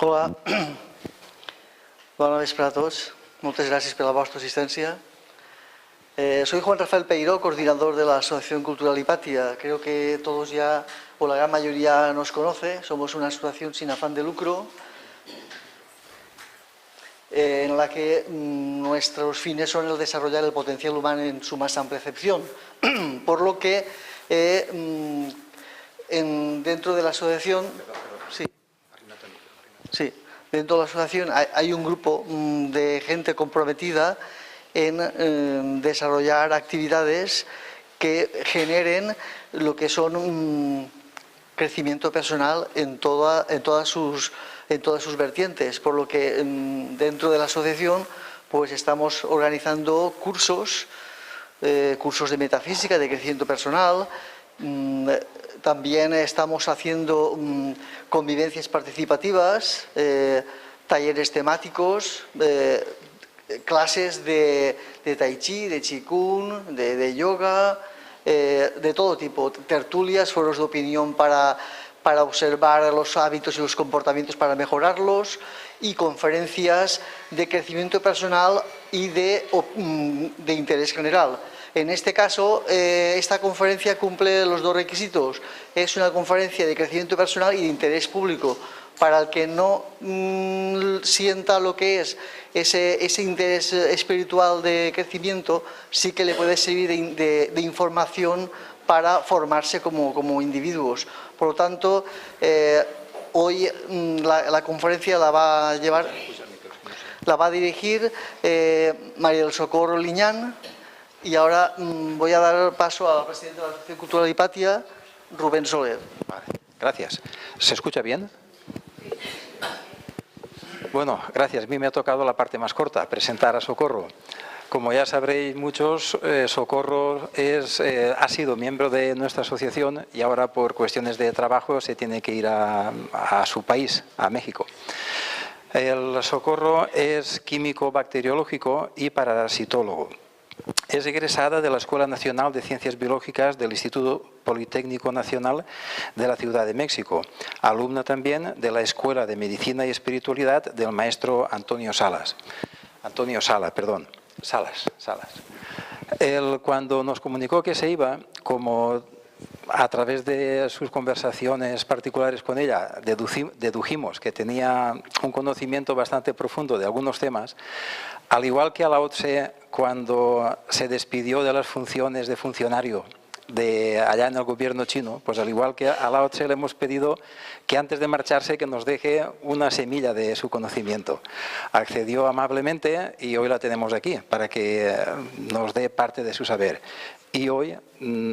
Hola, bona vespre a tots. Moltes gràcies per la vostra assistència. Soy Juan Rafael Peiró, coordinador de la Asociación Cultural Hipatia. Creo que todos ya, o la gran mayoría, nos conoce. Somos una asociación sin afán de lucro, en la que nuestros fines son el desarrollar el potencial humano en su más amplia acepción. Por lo que dentro de la asociación... Sí, dentro de la asociación hay un grupo de gente comprometida en desarrollar actividades que generen lo que son crecimiento personal en todas sus vertientes, por lo que dentro de la asociación pues estamos organizando cursos de metafísica, de crecimiento personal. También estamos haciendo convivencias participativas, talleres temáticos, clases de tai chi, de qigong, de yoga, de todo tipo, tertulias, foros de opinión para observar los hábitos y los comportamientos para mejorarlos, y conferencias de crecimiento personal y de interés general. En este caso, esta conferencia cumple los dos requisitos. Es una conferencia de crecimiento personal y de interés público. Para el que no sienta lo que es ese interés espiritual de crecimiento, sí que le puede servir de información para formarse como individuos. Por lo tanto, hoy la conferencia la va a dirigir María del Socorro Liñán. Y ahora voy a dar paso al presidente de la Asociación Cultural Hipatia, Rubén Soler. Vale, gracias. ¿Se escucha bien? Bueno, gracias. A mí me ha tocado la parte más corta, presentar a Socorro. Como ya sabréis muchos, Socorro ha sido miembro de nuestra asociación y ahora por cuestiones de trabajo se tiene que ir a su país, a México. El Socorro es químico bacteriológico y parasitólogo. Es egresada de la Escuela Nacional de Ciencias Biológicas del Instituto Politécnico Nacional de la Ciudad de México, alumna también de la Escuela de Medicina y Espiritualidad del maestro Salas. Él, cuando nos comunicó que se iba, como a través de sus conversaciones particulares con ella dedujimos que tenía un conocimiento bastante profundo de algunos temas, al igual que a Lao Tse, cuando se despidió de las funciones de funcionario allá en el gobierno chino, pues al igual que a Lao Tse le hemos pedido que antes de marcharse que nos deje una semilla de su conocimiento. Accedió amablemente y hoy la tenemos aquí para que nos dé parte de su saber. Y hoy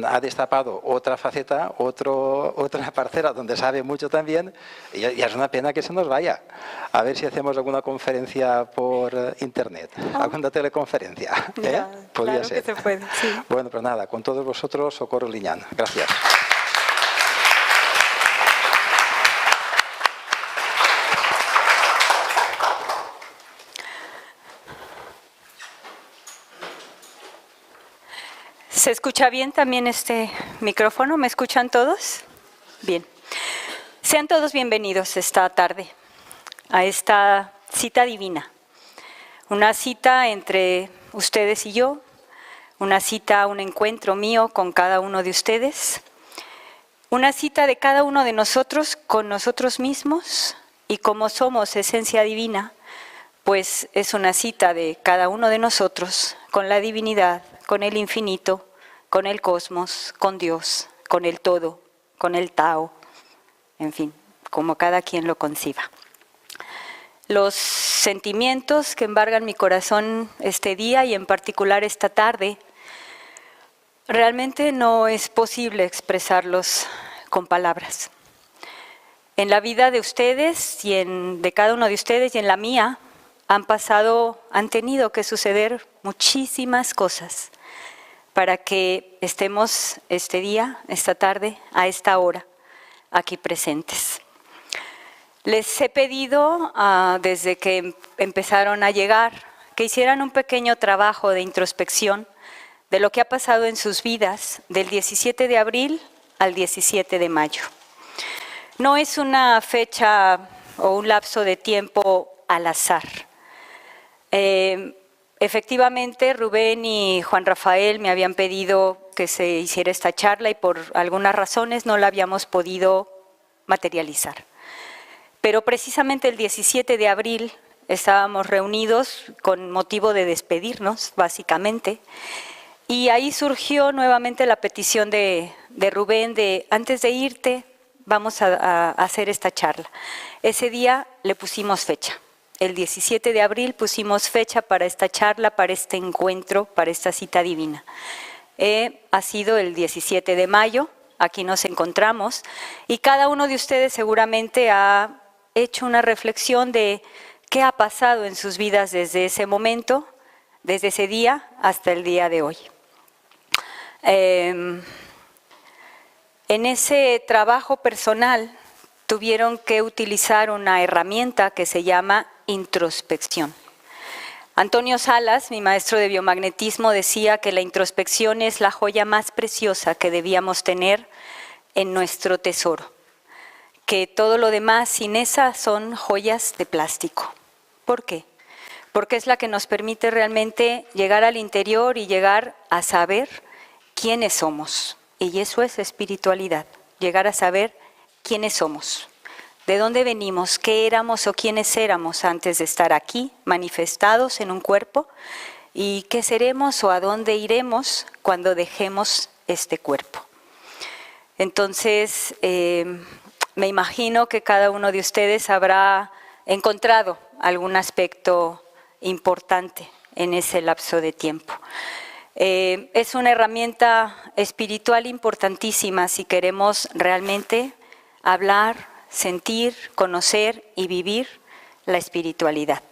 ha destapado otra faceta, otra parcela donde sabe mucho también, y es una pena que se nos vaya. A ver si hacemos alguna conferencia por internet, alguna teleconferencia. Ya, Podría claro ser. que se puede, sí. Bueno, pues nada, con todos vosotros, Socorro Liñán. Gracias. ¿Se escucha bien también este micrófono? ¿Me escuchan todos? Bien. Sean todos bienvenidos esta tarde a esta cita divina. Una cita entre ustedes y yo, una cita, un encuentro mío con cada uno de ustedes, una cita de cada uno de nosotros con nosotros mismos, y como somos esencia divina, pues es una cita de cada uno de nosotros con la divinidad, con el infinito, con el cosmos, con Dios, con el todo, con el Tao, en fin, como cada quien lo conciba. Los sentimientos que embargan mi corazón este día y en particular esta tarde, realmente no es posible expresarlos con palabras. En la vida de ustedes y de cada uno de ustedes y en la mía han tenido que suceder muchísimas cosas para que estemos este día, esta tarde, a esta hora, aquí presentes. Les he pedido, desde que empezaron a llegar, que hicieran un pequeño trabajo de introspección de lo que ha pasado en sus vidas del 17 de abril al 17 de mayo. No es una fecha o un lapso de tiempo al azar. Efectivamente, Rubén y Juan Rafael me habían pedido que se hiciera esta charla y por algunas razones no la habíamos podido materializar. Pero precisamente el 17 de abril estábamos reunidos con motivo de despedirnos, básicamente, y ahí surgió nuevamente la petición de Rubén de, antes de irte, vamos a hacer esta charla. Ese día le pusimos fecha. El 17 de abril pusimos fecha para esta charla, para este encuentro, para esta cita divina. Ha sido el 17 de mayo, aquí nos encontramos, y cada uno de ustedes seguramente ha hecho una reflexión de qué ha pasado en sus vidas desde ese momento, desde ese día hasta el día de hoy. En ese trabajo personal tuvieron que utilizar una herramienta que se llama introspección. Antonio Salas, mi maestro de biomagnetismo, decía que la introspección es la joya más preciosa que debíamos tener en nuestro tesoro, que todo lo demás sin esa son joyas de plástico. ¿Por qué? Porque es la que nos permite realmente llegar al interior y llegar a saber quiénes somos. Y eso es espiritualidad, llegar a saber quiénes somos, de dónde venimos, qué éramos o quiénes éramos antes de estar aquí, manifestados en un cuerpo, y qué seremos o a dónde iremos cuando dejemos este cuerpo. Entonces, me imagino que cada uno de ustedes habrá encontrado algún aspecto importante en ese lapso de tiempo. Es una herramienta espiritual importantísima si queremos realmente hablar, sentir, conocer y vivir la espiritualidad.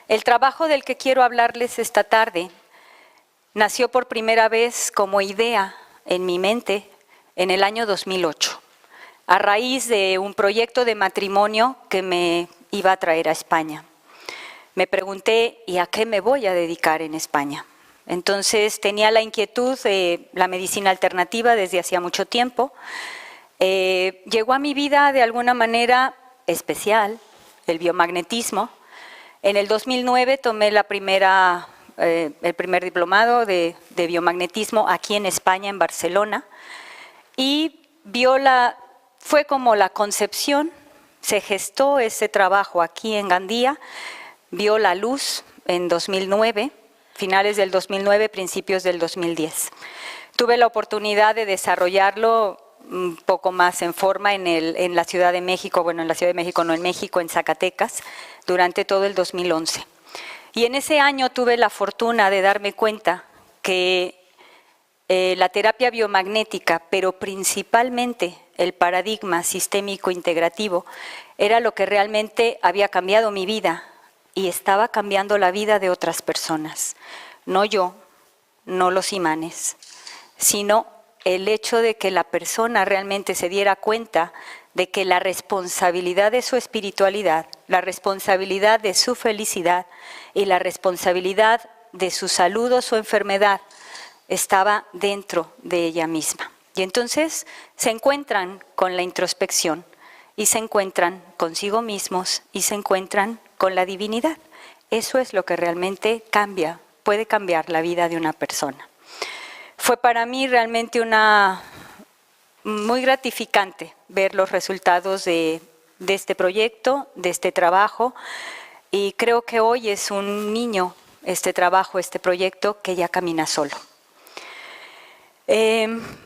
El trabajo del que quiero hablarles esta tarde nació por primera vez como idea en mi mente en el año 2008, a raíz de un proyecto de matrimonio que me iba a traer a España. Me pregunté, ¿y a qué me voy a dedicar en España? Entonces tenía la inquietud de la medicina alternativa desde hacía mucho tiempo. Llegó a mi vida de alguna manera especial el biomagnetismo. En el 2009 tomé el primer diplomado de biomagnetismo aquí en España, en Barcelona, y fue como la concepción, se gestó ese trabajo aquí en Gandía, vio la luz en 2009, finales del 2009, principios del 2010. Tuve la oportunidad de desarrollarlo un poco más en forma en la Ciudad de México, bueno, en la Ciudad de México, no en México, en Zacatecas, durante todo el 2011. Y en ese año tuve la fortuna de darme cuenta que la terapia biomagnética, pero principalmente el paradigma sistémico integrativo, era lo que realmente había cambiado mi vida y estaba cambiando la vida de otras personas. No yo, no los imanes, sino el hecho de que la persona realmente se diera cuenta de que la responsabilidad de su espiritualidad, la responsabilidad de su felicidad y la responsabilidad de su salud o su enfermedad estaba dentro de ella misma. Y entonces se encuentran con la introspección y se encuentran consigo mismos y se encuentran con la divinidad. Eso es lo que realmente puede cambiar la vida de una persona. Fue para mí realmente muy gratificante ver los resultados de este proyecto, de este trabajo, y creo que hoy es un niño este trabajo, este proyecto que ya camina solo.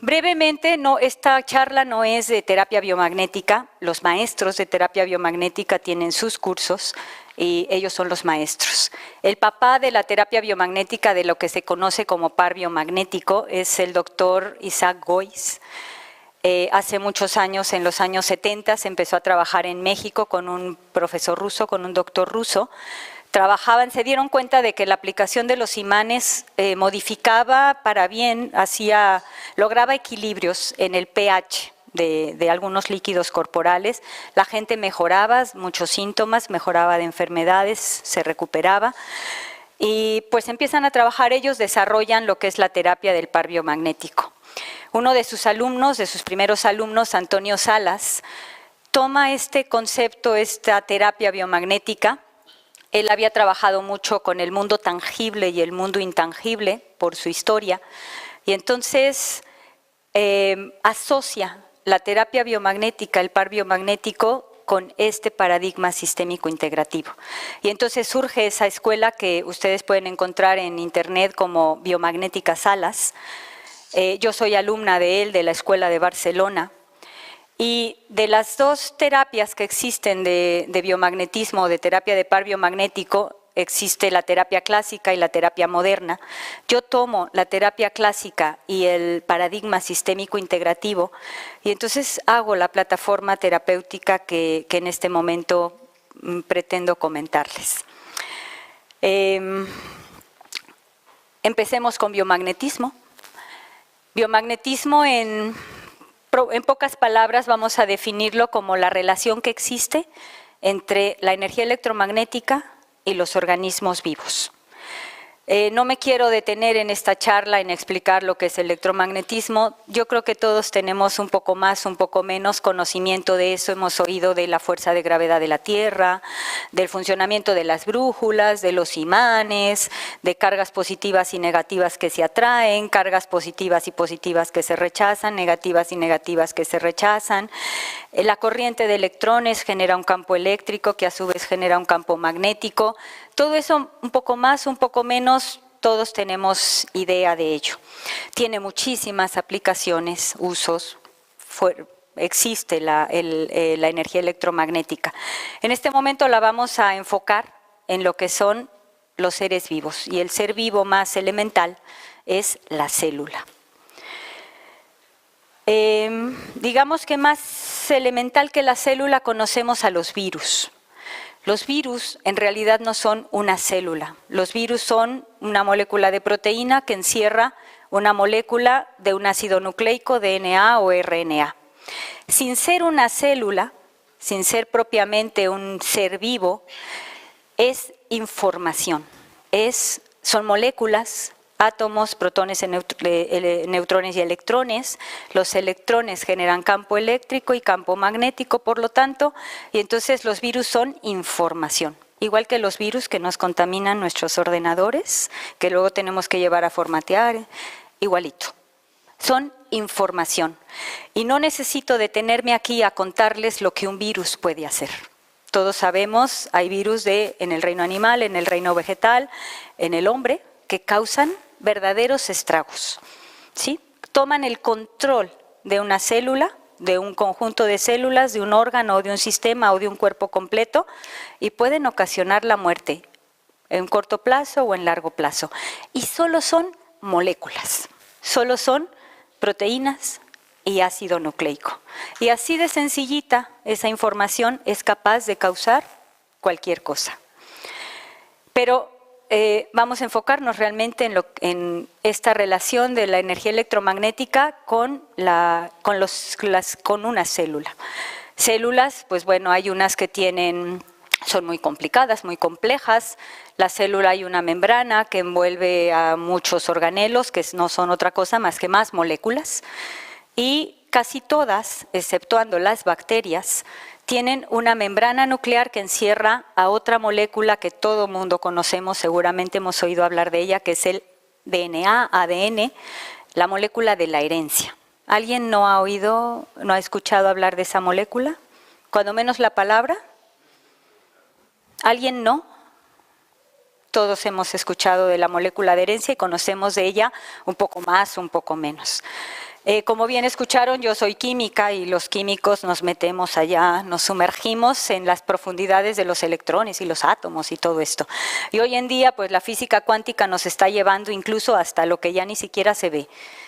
Brevemente, esta charla no es de terapia biomagnética. Los maestros de terapia biomagnética tienen sus cursos y ellos son los maestros. El papá de la terapia biomagnética, de lo que se conoce como par biomagnético, es el doctor Isaac Goiz. Hace muchos años, en los años 70, se empezó a trabajar en México con un profesor ruso, con un doctor ruso. Se dieron cuenta de que la aplicación de los imanes modificaba para bien, lograba equilibrios en el pH de algunos líquidos corporales. La gente mejoraba, muchos síntomas, mejoraba de enfermedades, se recuperaba. Y pues empiezan a trabajar ellos, desarrollan lo que es la terapia del par biomagnético. Uno de sus alumnos, de sus primeros alumnos, Antonio Salas, toma este concepto, esta terapia biomagnética. Él había trabajado mucho con el mundo tangible y el mundo intangible por su historia, y entonces asocia la terapia biomagnética, el par biomagnético, con este paradigma sistémico integrativo. Y entonces surge esa escuela que ustedes pueden encontrar en internet como Biomagnética Salas. Yo soy alumna de él, de la Escuela de Barcelona, y de las dos terapias que existen de biomagnetismo, de terapia de par biomagnético, existe la terapia clásica y la terapia moderna. Yo tomo la terapia clásica y el paradigma sistémico integrativo, y entonces hago la plataforma terapéutica que en este momento pretendo comentarles. Empecemos con biomagnetismo. Biomagnetismo, en pocas palabras, vamos a definirlo como la relación que existe entre la energía electromagnética y los organismos vivos. No me quiero detener en esta charla en explicar lo que es electromagnetismo. Yo creo que todos tenemos un poco más, un poco menos conocimiento de eso. Hemos oído de la fuerza de gravedad de la Tierra, del funcionamiento de las brújulas, de los imanes, de cargas positivas y negativas que se atraen, cargas positivas y positivas que se rechazan, negativas y negativas que se rechazan. La corriente de electrones genera un campo eléctrico que a su vez genera un campo magnético. Todo eso, un poco más, un poco menos, todos tenemos idea de ello. Tiene muchísimas aplicaciones, usos, existe la energía electromagnética. En este momento la vamos a enfocar en lo que son los seres vivos, y el ser vivo más elemental es la célula. Digamos que más elemental que la célula conocemos a los virus. Los virus en realidad no son una célula. Los virus son una molécula de proteína que encierra una molécula de un ácido nucleico, DNA o RNA. Sin ser una célula, sin ser propiamente un ser vivo, es información. Son moléculas, átomos, protones, neutrones y electrones. Los electrones generan campo eléctrico y campo magnético, por lo tanto, y entonces los virus son información. Igual que los virus que nos contaminan nuestros ordenadores, que luego tenemos que llevar a formatear, igualito. Son información. Y no necesito detenerme aquí a contarles lo que un virus puede hacer. Todos sabemos, hay virus en el reino animal, en el reino vegetal, en el hombre, que causan verdaderos estragos, ¿sí? Toman el control de una célula, de un conjunto de células, de un órgano o de un sistema o de un cuerpo completo, y pueden ocasionar la muerte en corto plazo o en largo plazo. Y solo son moléculas, solo son proteínas y ácido nucleico. Y así de sencillita, esa información es capaz de causar cualquier cosa. Pero vamos a enfocarnos realmente en esta relación de la energía electromagnética con una célula. Células, pues bueno, hay unas que son muy complicadas, muy complejas. La célula, hay una membrana que envuelve a muchos organelos, que no son otra cosa más que más moléculas. Y casi todas, exceptuando las bacterias, tienen una membrana nuclear que encierra a otra molécula que todo mundo conocemos, seguramente hemos oído hablar de ella, que es el DNA, ADN, la molécula de la herencia. ¿Alguien no ha escuchado hablar de esa molécula? Cuando menos la palabra. ¿Alguien no? Todos hemos escuchado de la molécula de herencia y conocemos de ella un poco más, un poco menos. Como bien escucharon, yo soy química y los químicos nos metemos allá, nos sumergimos en las profundidades de los electrones y los átomos y todo esto. Y hoy en día, pues la física cuántica nos está llevando incluso hasta lo que ya ni siquiera se ve.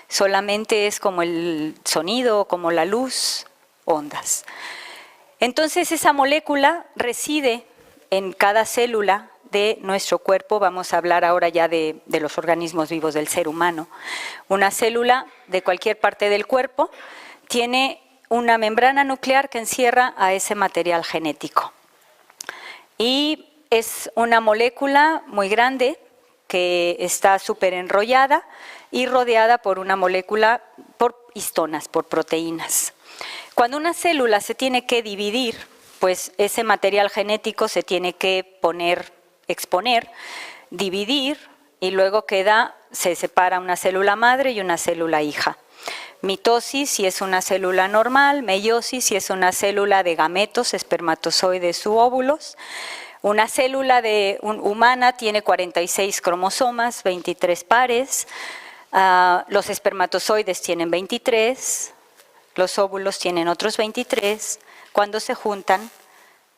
Solamente es como el sonido, como la luz, ondas. Entonces esa molécula reside en cada célula de nuestro cuerpo. Vamos a hablar ahora ya de los organismos vivos del ser humano. Una célula de cualquier parte del cuerpo tiene una membrana nuclear que encierra a ese material genético. Y es una molécula muy grande que está súper enrollada y rodeada por una molécula, por histonas, por proteínas. Cuando una célula se tiene que dividir, pues ese material genético se tiene que exponer, dividir, y luego se separa una célula madre y una célula hija. Mitosis si es una célula normal, meiosis si es una célula de gametos, espermatozoides u óvulos. Una célula humana tiene 46 cromosomas, 23 pares, los espermatozoides tienen 23, los óvulos tienen otros 23, cuando se juntan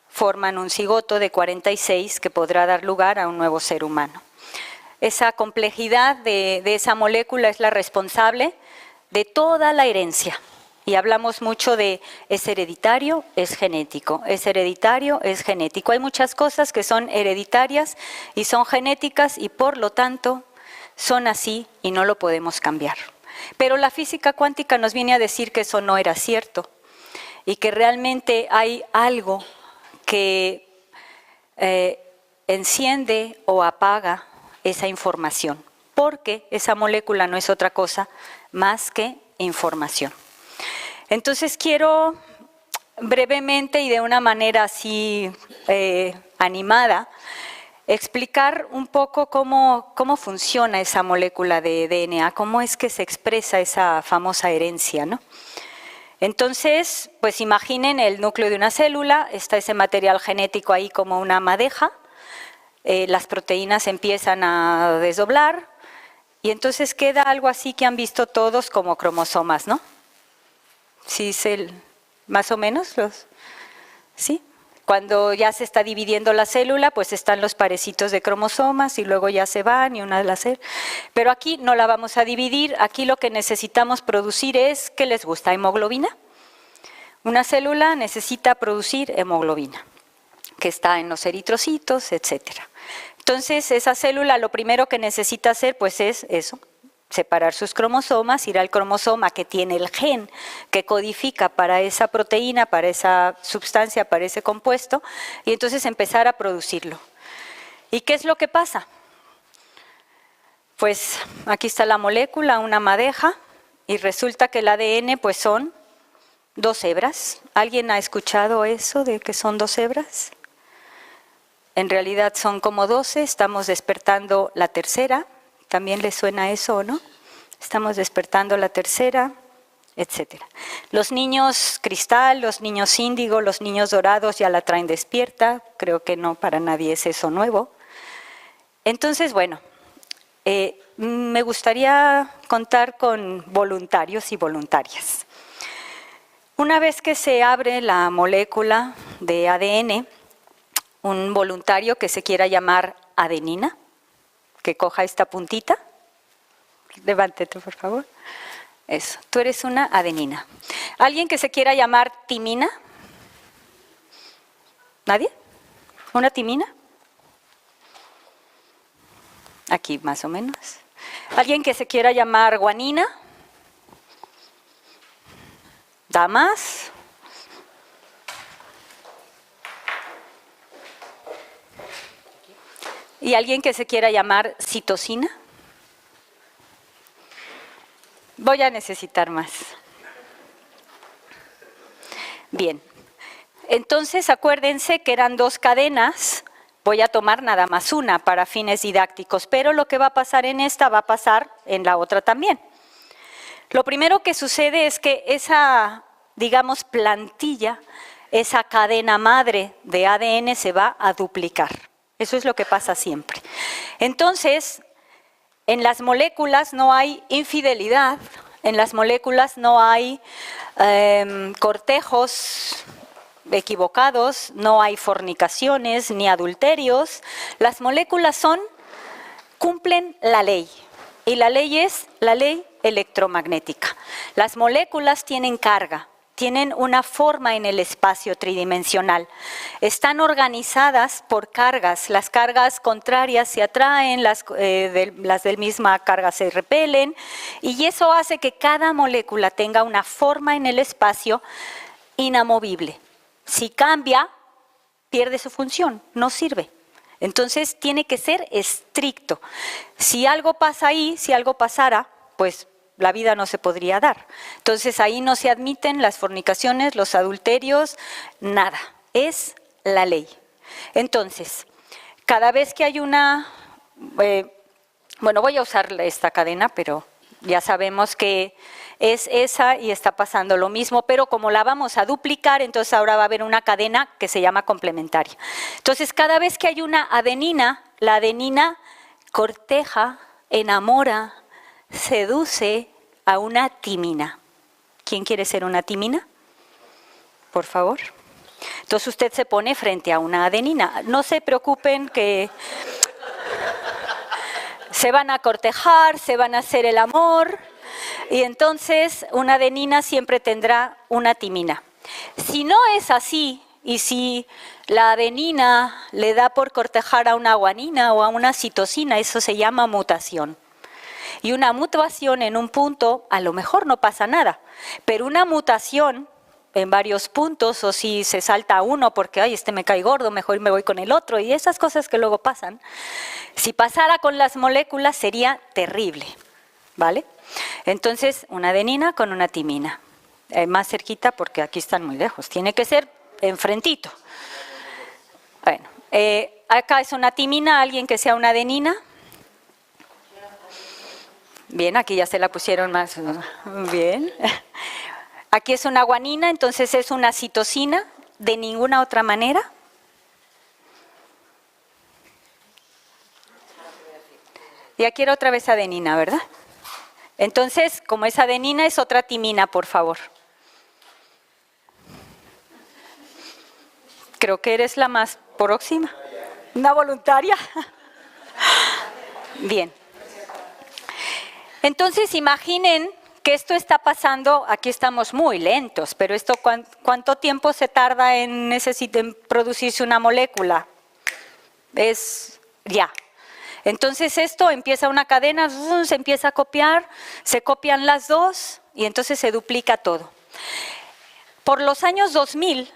forman un cigoto de 46 que podrá dar lugar a un nuevo ser humano. Esa complejidad de esa molécula es la responsable de toda la herencia. Y hablamos mucho de es hereditario, es genético, es hereditario, es genético. Hay muchas cosas que son hereditarias y son genéticas y por lo tanto son así y no lo podemos cambiar. Pero la física cuántica nos viene a decir que eso no era cierto y que realmente hay algo que enciende o apaga esa información, porque esa molécula no es otra cosa más que información. Entonces quiero brevemente y de una manera así animada explicar un poco cómo funciona esa molécula de DNA, cómo es que se expresa esa famosa herencia, ¿no? Entonces, pues imaginen el núcleo de una célula, está ese material genético ahí como una madeja, las proteínas empiezan a desdoblar y entonces queda algo así que han visto todos como cromosomas, ¿no? Sí, más o menos ¿sí? Cuando ya se está dividiendo la célula, pues están los parecitos de cromosomas y luego ya se van y una de las... Pero aquí no la vamos a dividir, aquí lo que necesitamos producir es, ¿qué les gusta? ¿Hemoglobina? Una célula necesita producir hemoglobina, que está en los eritrocitos, etcétera. Entonces, esa célula lo primero que necesita hacer, pues es eso, separar sus cromosomas, ir al cromosoma que tiene el gen que codifica para esa proteína, para esa sustancia, para ese compuesto, y entonces empezar a producirlo. ¿Y qué es lo que pasa? Pues aquí está la molécula, una madeja, y resulta que el ADN pues son 2 hebras. ¿Alguien ha escuchado eso de que son 2 hebras? En realidad son como 12, estamos despertando la tercera. ¿También les suena eso o no? Estamos despertando la tercera, etcétera. Los niños cristal, los niños índigo, los niños dorados ya la traen despierta. Creo que no, para nadie es eso nuevo. Entonces, bueno, me gustaría contar con voluntarios y voluntarias. Una vez que se abre la molécula de ADN, un voluntario que se quiera llamar adenina, que coja esta puntita. Levántate, por favor. Eso, tú eres una adenina. ¿Alguien que se quiera llamar timina? ¿Nadie? ¿Una timina? Aquí más o menos. ¿Alguien que se quiera llamar guanina? ¿Damas? ¿Y alguien que se quiera llamar citosina? Voy a necesitar más. Bien, entonces acuérdense que eran 2 cadenas, voy a tomar nada más una para fines didácticos, pero lo que va a pasar en esta va a pasar en la otra también. Lo primero que sucede es que esa, digamos, plantilla, esa cadena madre de ADN se va a duplicar. Eso es lo que pasa siempre. Entonces, en las moléculas no hay infidelidad, en las moléculas no hay cortejos equivocados, no hay fornicaciones ni adulterios. Las moléculas cumplen la ley, y la ley es la ley electromagnética. Las moléculas tienen carga, tienen una forma en el espacio tridimensional. Están organizadas por cargas. Las cargas contrarias se atraen, las de misma carga se repelen, y eso hace que cada molécula tenga una forma en el espacio inamovible. Si cambia, pierde su función, no sirve. Entonces tiene que ser estricto. Si algo pasa ahí, si algo pasara, pues la vida no se podría dar. Entonces ahí no se admiten las fornicaciones, los adulterios, nada. Es la ley. Entonces, cada vez que hay una... bueno, voy a usar esta cadena, pero ya sabemos que es esa y está pasando lo mismo, pero como la vamos a duplicar, entonces ahora va a haber una cadena que se llama complementaria. Entonces, cada vez que hay una adenina, la adenina corteja, enamora, seduce a una timina. ¿Quién quiere ser una timina? Por favor. Entonces usted se pone frente a una adenina. No se preocupen que se van a cortejar, se van a hacer el amor, y entonces una adenina siempre tendrá una timina. Si no es así, y si la adenina le da por cortejar a una guanina o a una citosina, eso se llama mutación. Y una mutación en un punto, a lo mejor no pasa nada, pero una mutación en varios puntos, o si se salta uno porque, ay, este me cae gordo, mejor me voy con el otro, y esas cosas que luego pasan, si pasara con las moléculas sería terrible, ¿vale? Entonces, una adenina con una timina, más cerquita porque aquí están muy lejos, tiene que ser enfrentito. Bueno, acá es una timina, alguien que sea una adenina. Bien, aquí ya se la pusieron más bien. Aquí es una guanina, entonces es una citosina, de ninguna otra manera. Y aquí era otra vez adenina, ¿verdad? Entonces, como es adenina, es otra timina, por favor. Creo que eres la más próxima. ¿Una voluntaria? Bien. Entonces, imaginen que esto está pasando, aquí estamos muy lentos, pero esto, ¿cuánto tiempo se tarda en producirse una molécula? Es ya. Entonces esto empieza una cadena, se empieza a copiar, se copian las dos y entonces se duplica todo. Por los años 2000,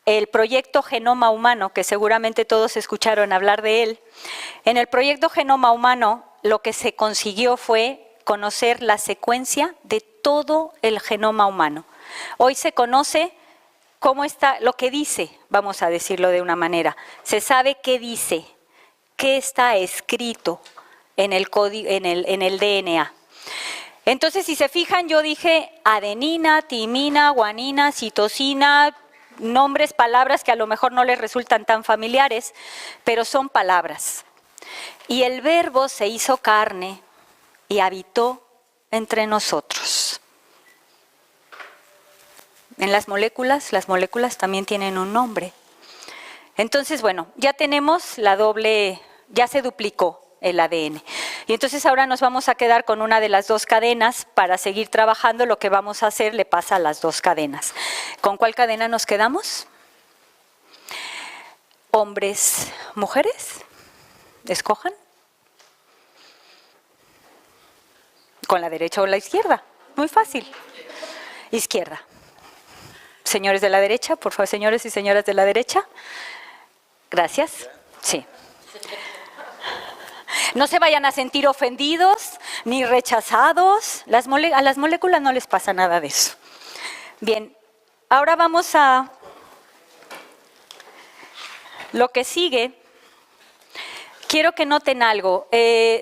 el proyecto Genoma Humano, que seguramente todos escucharon hablar de él, en el proyecto Genoma Humano lo que se consiguió fue conocer la secuencia de todo el genoma humano. Hoy se conoce cómo está, lo que dice, vamos a decirlo de una manera. Se sabe qué dice, qué está escrito en el DNA. Entonces, si se fijan, yo dije adenina, timina, guanina, citosina, nombres, palabras que a lo mejor no les resultan tan familiares, pero son palabras. Y el verbo se hizo carne y habitó entre nosotros. En las moléculas también tienen un nombre. Entonces, bueno, ya tenemos la doble, ya se duplicó el ADN. Y entonces ahora nos vamos a quedar con una de las dos cadenas. Para seguir trabajando, lo que vamos a hacer le pasa a las dos cadenas. ¿Con cuál cadena nos quedamos? Hombres, mujeres, escojan. ¿Con la derecha o la izquierda? Muy fácil. Izquierda. Señores de la derecha, por favor, señores y señoras de la derecha. Gracias. Sí. No se vayan a sentir ofendidos ni rechazados. A las moléculas no les pasa nada de eso. Bien, ahora vamos a lo que sigue. Quiero que noten algo.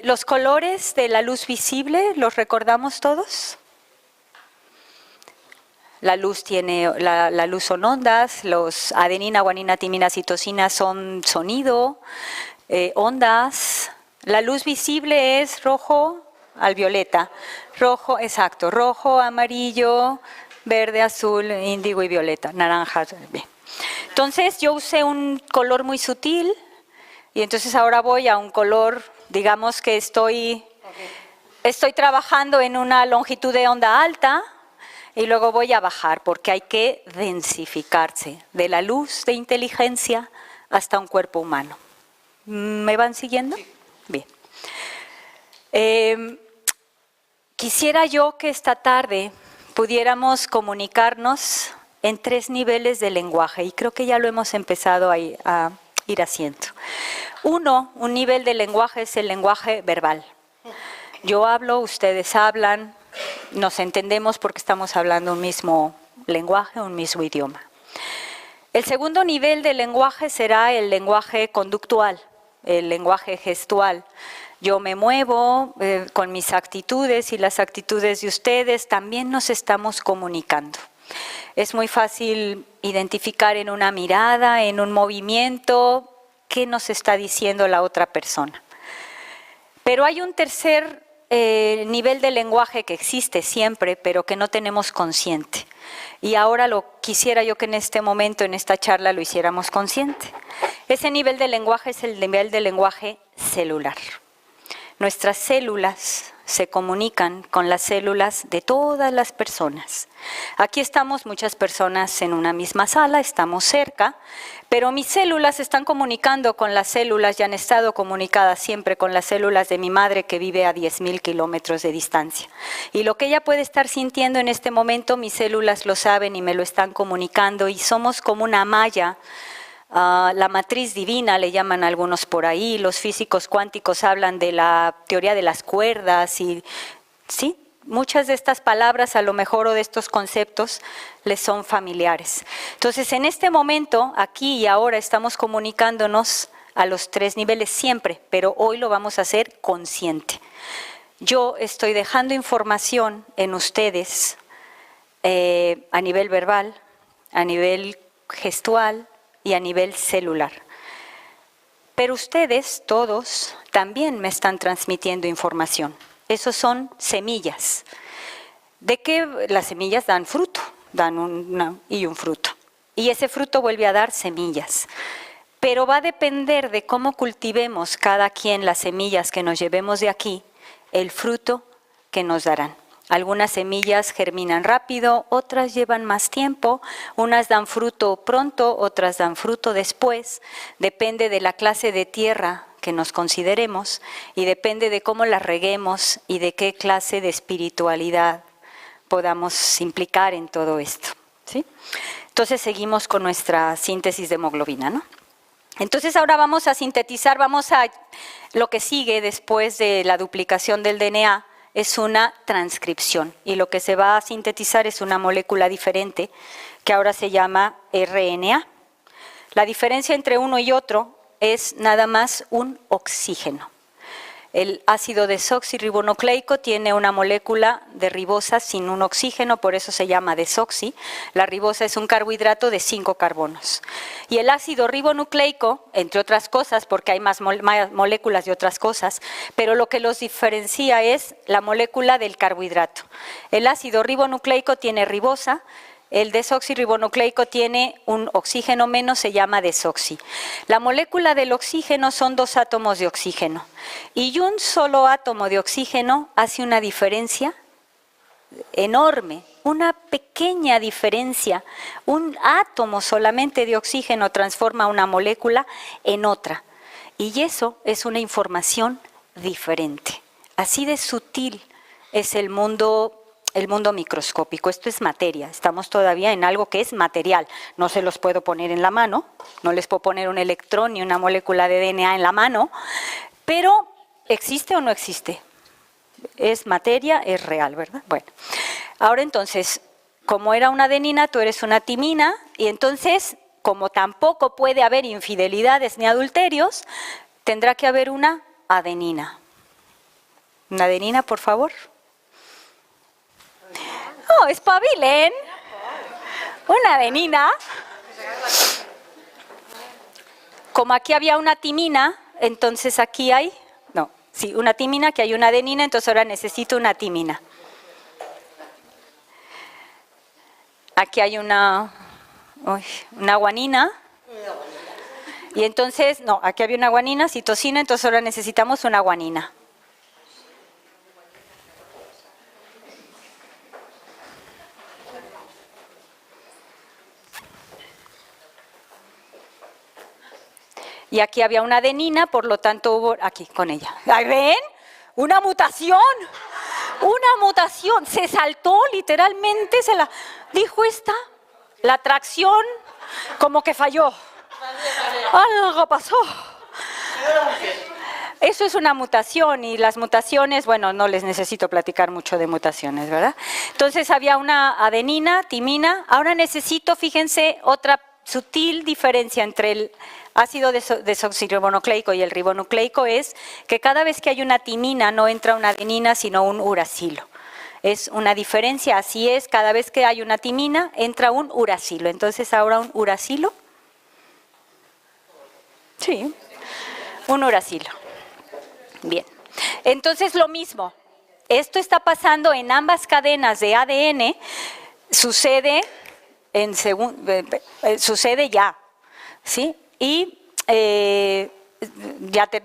Los colores de la luz visible, ¿los recordamos todos? La luz la luz son ondas, los adenina, guanina, timina, citosina son sonido, ondas. La luz visible es rojo al violeta. Rojo, exacto, rojo, amarillo, verde, azul, índigo y violeta, naranja. Bien. Entonces yo usé un color muy sutil. Y entonces ahora voy a un color, digamos que estoy trabajando en una longitud de onda alta y luego voy a bajar porque hay que densificarse de la luz de inteligencia hasta un cuerpo humano. ¿Me van siguiendo? Bien. Quisiera yo que esta tarde pudiéramos comunicarnos en 3 niveles de lenguaje y creo que ya lo hemos empezado a ir haciendo. Uno, un nivel de lenguaje es el lenguaje verbal. Yo hablo, ustedes hablan, nos entendemos porque estamos hablando un mismo lenguaje, un mismo idioma. El segundo nivel del lenguaje será el lenguaje conductual, el lenguaje gestual. Yo me muevo con mis actitudes y las actitudes de ustedes, también nos estamos comunicando. Es muy fácil identificar en una mirada, en un movimiento, qué nos está diciendo la otra persona. Pero hay un tercer nivel de lenguaje que existe siempre, pero que no tenemos consciente. Y ahora quisiera yo que en este momento, en esta charla, lo hiciéramos consciente. Ese nivel de lenguaje es el nivel de lenguaje celular. Nuestras células se comunican con las células de todas las personas. Aquí estamos muchas personas en una misma sala, estamos cerca, pero mis células se están comunicando con las células y han estado comunicadas siempre con las células de mi madre que vive a 10.000 kilómetros de distancia. Y lo que ella puede estar sintiendo en este momento, mis células lo saben y me lo están comunicando y somos como una malla. La matriz divina le llaman algunos por ahí, los físicos cuánticos hablan de la teoría de las cuerdas y sí, muchas de estas palabras a lo mejor o de estos conceptos les son familiares. Entonces en este momento, aquí y ahora estamos comunicándonos a los tres niveles siempre, pero hoy lo vamos a hacer consciente. Yo estoy dejando información en ustedes a nivel verbal, a nivel gestual, y a nivel celular. Pero ustedes, todos, también me están transmitiendo información. Esos son semillas. De que las semillas dan fruto, dan un fruto. Y ese fruto vuelve a dar semillas. Pero va a depender de cómo cultivemos cada quien las semillas que nos llevemos de aquí, el fruto que nos darán. Algunas semillas germinan rápido, otras llevan más tiempo, unas dan fruto pronto, otras dan fruto después. Depende de la clase de tierra que nos consideremos y depende de cómo las reguemos y de qué clase de espiritualidad podamos implicar en todo esto, ¿sí? Entonces seguimos con nuestra síntesis de hemoglobina, ¿no? Entonces ahora vamos a sintetizar, lo que sigue después de la duplicación del DNA, es una transcripción y lo que se va a sintetizar es una molécula diferente que ahora se llama RNA. La diferencia entre uno y otro es nada más un oxígeno. El ácido desoxirribonucleico tiene una molécula de ribosa sin un oxígeno, por eso se llama desoxi. La ribosa es un carbohidrato de 5 carbonos. Y el ácido ribonucleico, entre otras cosas, porque hay más moléculas de otras cosas, pero lo que los diferencia es la molécula del carbohidrato. El ácido ribonucleico tiene ribosa, el desoxirribonucleico tiene un oxígeno menos, se llama desoxi. La molécula del oxígeno son 2 átomos de oxígeno y un solo átomo de oxígeno hace una diferencia enorme, una pequeña diferencia. Un átomo solamente de oxígeno transforma una molécula en otra y eso es una información diferente. Así de sutil es el mundo microscópico. Esto es materia, estamos todavía en algo que es material. No se los puedo poner en la mano, no les puedo poner un electrón ni una molécula de DNA en la mano, pero ¿existe o no existe? Es materia, es real, ¿verdad? Bueno, ahora entonces, como era una adenina, tú eres una timina, y entonces, como tampoco puede haber infidelidades ni adulterios, tendrá que haber una adenina. Una adenina, por favor. No, espabilen. Una adenina. Como aquí había una timina, entonces aquí hay, una timina, que hay una adenina, entonces ahora necesito una timina. Aquí hay una guanina. Y entonces, aquí había una guanina, citosina, entonces ahora necesitamos una guanina. Y aquí había una adenina, por lo tanto hubo, aquí con ella. ¿Ahí ven? Una mutación, se saltó literalmente, dijo la tracción como que falló. Algo pasó. Eso es una mutación y las mutaciones, bueno, no les necesito platicar mucho de mutaciones, ¿verdad? Entonces había una adenina, timina, ahora necesito, fíjense, otra sutil diferencia entre el ácido desoxirribonucleico y el ribonucleico es que cada vez que hay una timina no entra una adenina sino un uracilo. Es una diferencia, así es, cada vez que hay una timina entra un uracilo. Entonces ahora un uracilo. Sí, un uracilo. Bien, entonces lo mismo, esto está pasando en ambas cadenas de ADN, sucede ya, ¿sí? Y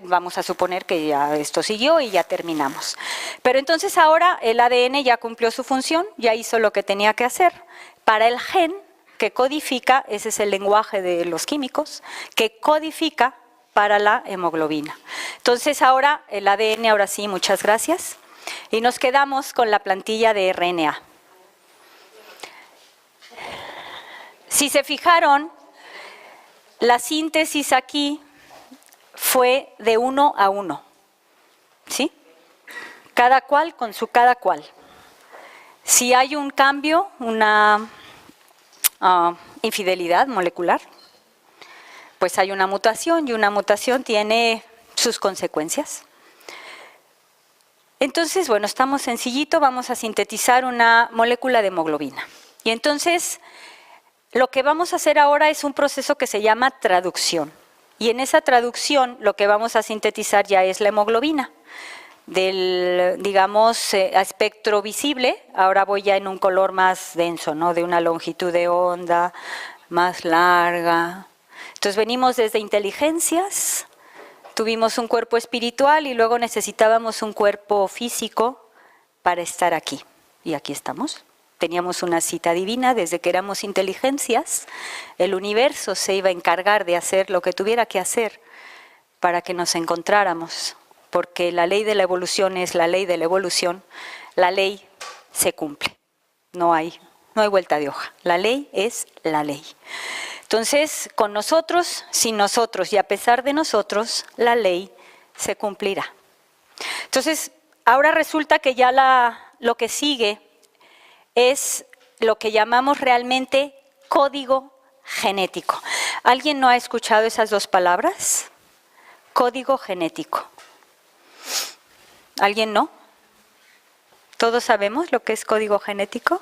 vamos a suponer que ya esto siguió y ya terminamos. Pero entonces ahora el ADN ya cumplió su función, ya hizo lo que tenía que hacer. Para el gen que codifica, ese es el lenguaje de los químicos, que codifica para la hemoglobina. Entonces ahora el ADN, ahora sí, muchas gracias. Y nos quedamos con la plantilla de RNA. Si se fijaron, la síntesis aquí fue de 1 a 1, ¿sí? Cada cual con su cada cual. Si hay un cambio, una infidelidad molecular, pues hay una mutación y una mutación tiene sus consecuencias. Entonces, bueno, estamos sencillito, vamos a sintetizar una molécula de hemoglobina. Y entonces, lo que vamos a hacer ahora es un proceso que se llama traducción. Y en esa traducción, lo que vamos a sintetizar ya es la hemoglobina. Del, digamos, espectro visible, ahora voy ya en un color más denso, ¿no? De una longitud de onda más larga. Entonces venimos desde inteligencias, tuvimos un cuerpo espiritual y luego necesitábamos un cuerpo físico para estar aquí. Y aquí estamos. Teníamos una cita divina desde que éramos inteligencias. El universo se iba a encargar de hacer lo que tuviera que hacer para que nos encontráramos. Porque la ley de la evolución es la ley de la evolución. La ley se cumple. No hay vuelta de hoja. La ley es la ley. Entonces, con nosotros, sin nosotros y a pesar de nosotros, la ley se cumplirá. Entonces, ahora resulta que ya lo que sigue es lo que llamamos realmente código genético. ¿Alguien no ha escuchado esas dos palabras? Código genético. ¿Alguien no? ¿Todos sabemos lo que es código genético?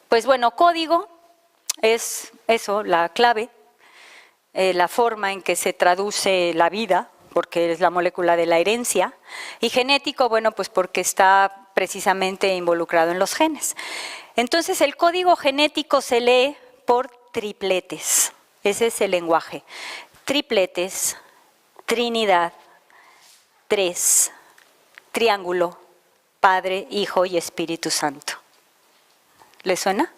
Pues bueno, código es eso, la clave, la forma en que se traduce la vida, porque es la molécula de la herencia, y genético, bueno, pues porque está precisamente involucrado en los genes. Entonces el código genético se lee por tripletes, ese es el lenguaje. Tripletes, Trinidad, 3, triángulo, Padre, Hijo y Espíritu Santo. ¿Les suena?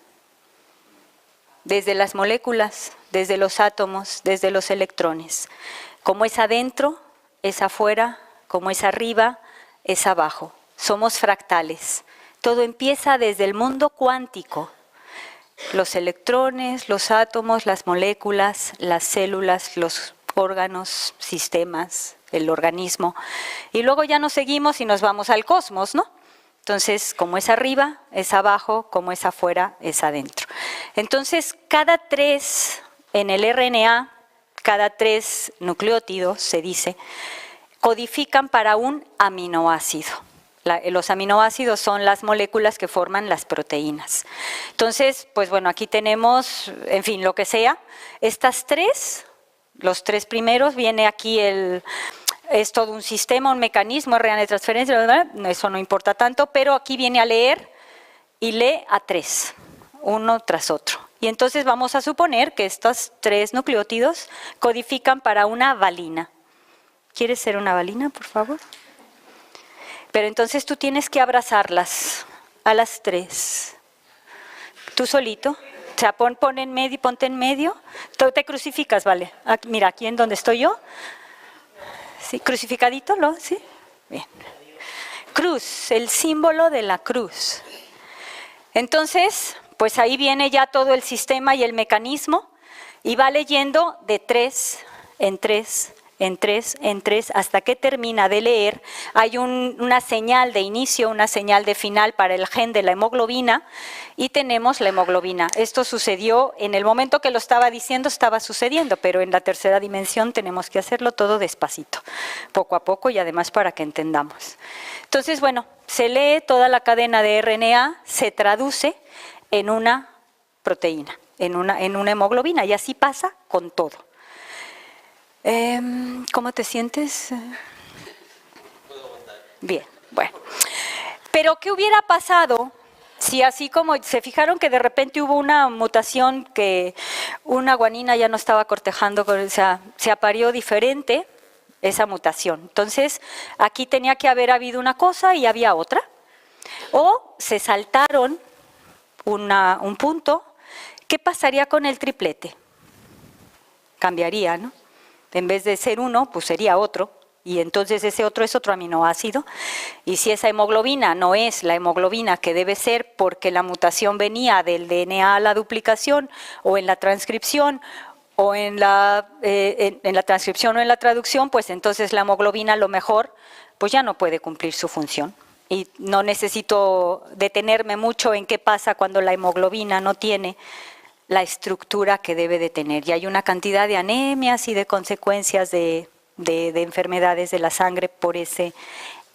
Desde las moléculas, desde los átomos, desde los electrones. Como es adentro, es afuera, como es arriba, es abajo. Somos fractales. Todo empieza desde el mundo cuántico. Los electrones, los átomos, las moléculas, las células, los órganos, sistemas, el organismo. Y luego ya nos seguimos y nos vamos al cosmos, ¿no? Entonces, como es arriba, es abajo, como es afuera, es adentro. Entonces, cada 3 en el RNA, cada 3 nucleótidos, se dice, codifican para un aminoácido. Los aminoácidos son las moléculas que forman las proteínas. Entonces, pues bueno, aquí tenemos, en fin, lo que sea. Estas 3, los 3 primeros, viene aquí es todo un sistema, un mecanismo, RNA de transferencia, ¿verdad? Eso no importa tanto, pero aquí viene a leer y lee a 3, uno tras otro. Y entonces vamos a suponer que estos 3 nucleótidos codifican para una valina. ¿Quieres ser una valina, por favor? Pero entonces tú tienes que abrazarlas a las 3. Tú solito. O sea, ponte en medio. Tú te crucificas, ¿vale? Aquí, mira, aquí en donde estoy yo. Sí, crucificadito, ¿no? Sí. Bien. Cruz, el símbolo de la cruz. Entonces, pues ahí viene ya todo el sistema y el mecanismo y va leyendo de 3 en 3 en tres, hasta que termina de leer. Hay una señal de inicio, una señal de final para el gen de la hemoglobina y tenemos la hemoglobina. Esto sucedió en el momento que lo estaba diciendo, estaba sucediendo, pero en la tercera dimensión tenemos que hacerlo todo despacito, poco a poco y además para que entendamos. Entonces, bueno, se lee toda la cadena de RNA, se traduce en una proteína, en una hemoglobina, y así pasa con todo. ¿Cómo te sientes? Bien, bueno. Pero ¿qué hubiera pasado si así como se fijaron que de repente hubo una mutación, que una guanina ya no estaba cortejando, o sea, se aparió diferente esa mutación? Entonces, aquí tenía que haber habido una cosa y había otra. O se saltaron un punto. ¿Qué pasaría con el triplete? Cambiaría, ¿no? En vez de ser uno, pues sería otro, y entonces ese otro es otro aminoácido. Y si esa hemoglobina no es la hemoglobina que debe ser porque la mutación venía del DNA a la duplicación, o en la transcripción, o en la transcripción o en la traducción, pues entonces la hemoglobina a lo mejor pues ya no puede cumplir su función. Y no necesito detenerme mucho en qué pasa cuando la hemoglobina no tiene la estructura que debe de tener. Y hay una cantidad de anemias y de consecuencias de enfermedades de la sangre por ese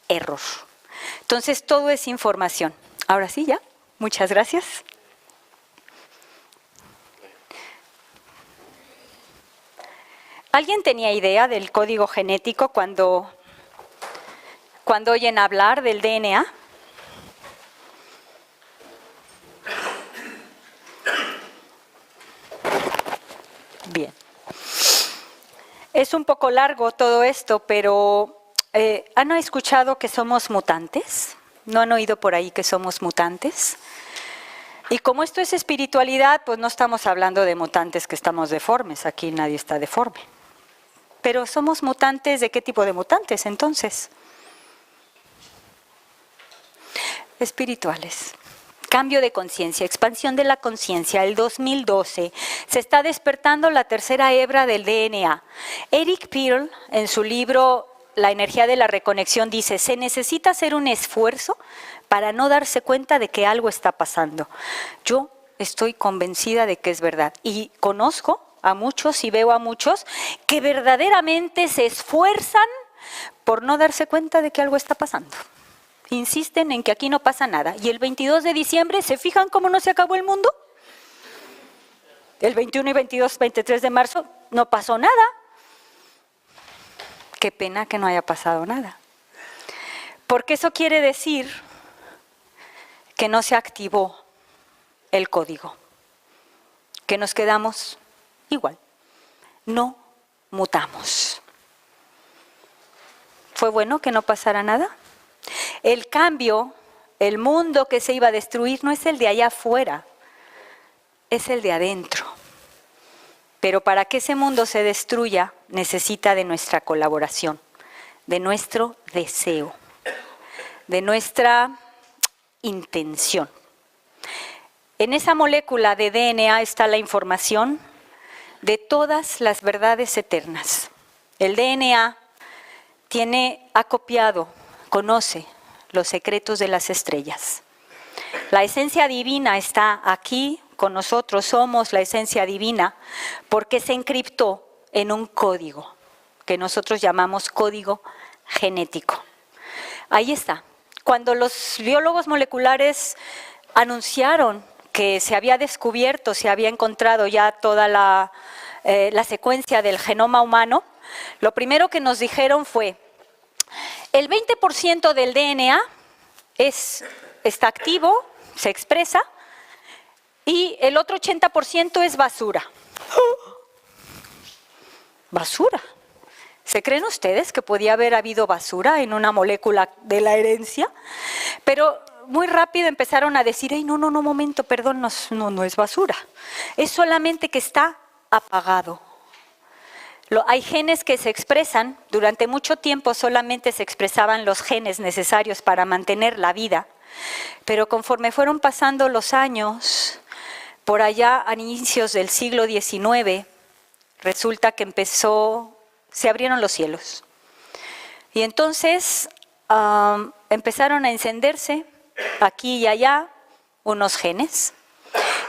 error. Entonces, todo es información. Ahora sí, ya. Muchas gracias. ¿Alguien tenía idea del código genético cuando oyen hablar del DNA? Bien. Es un poco largo todo esto, pero ¿han escuchado que somos mutantes? ¿No han oído por ahí que somos mutantes? Y como esto es espiritualidad, pues no estamos hablando de mutantes que estamos deformes, aquí nadie está deforme. Pero somos mutantes, ¿de qué tipo de mutantes entonces? Espirituales. Cambio de conciencia, expansión de la conciencia. El 2012 se está despertando la tercera hebra del DNA. Eric Pearl, en su libro La energía de la reconexión, dice: se necesita hacer un esfuerzo para no darse cuenta de que algo está pasando. Yo estoy convencida de que es verdad. Y conozco a muchos y veo a muchos que verdaderamente se esfuerzan por no darse cuenta de que algo está pasando. Insisten en que aquí no pasa nada. Y el 22 de diciembre, ¿se fijan cómo no se acabó el mundo? El 21 y 22, 23 de marzo no pasó nada. Qué pena que no haya pasado nada. Porque eso quiere decir que no se activó el código, que nos quedamos igual, no mutamos. ¿Fue bueno que no pasara nada? El cambio, el mundo que se iba a destruir no es el de allá afuera, es el de adentro. Pero para que ese mundo se destruya, necesita de nuestra colaboración, de nuestro deseo, de nuestra intención. En esa molécula de DNA está la información de todas las verdades eternas. El DNA ha copiado, conoce los secretos de las estrellas. La esencia divina está aquí con nosotros, somos la esencia divina, porque se encriptó en un código que nosotros llamamos código genético. Ahí está. Cuando los biólogos moleculares anunciaron que se había descubierto, se había encontrado ya toda la secuencia del genoma humano, lo primero que nos dijeron fue: el 20% del DNA está activo, se expresa, y el otro 80% es basura. ¿Basura? ¿Se creen ustedes que podía haber habido basura en una molécula de la herencia? Pero muy rápido empezaron a decir: no, momento, perdón, no es basura. Es solamente que está apagado. Hay genes que se expresan, durante mucho tiempo solamente se expresaban los genes necesarios para mantener la vida, pero conforme fueron pasando los años, por allá a inicios del siglo XIX, resulta que empezó se abrieron los cielos. Y entonces empezaron a encenderse aquí y allá unos genes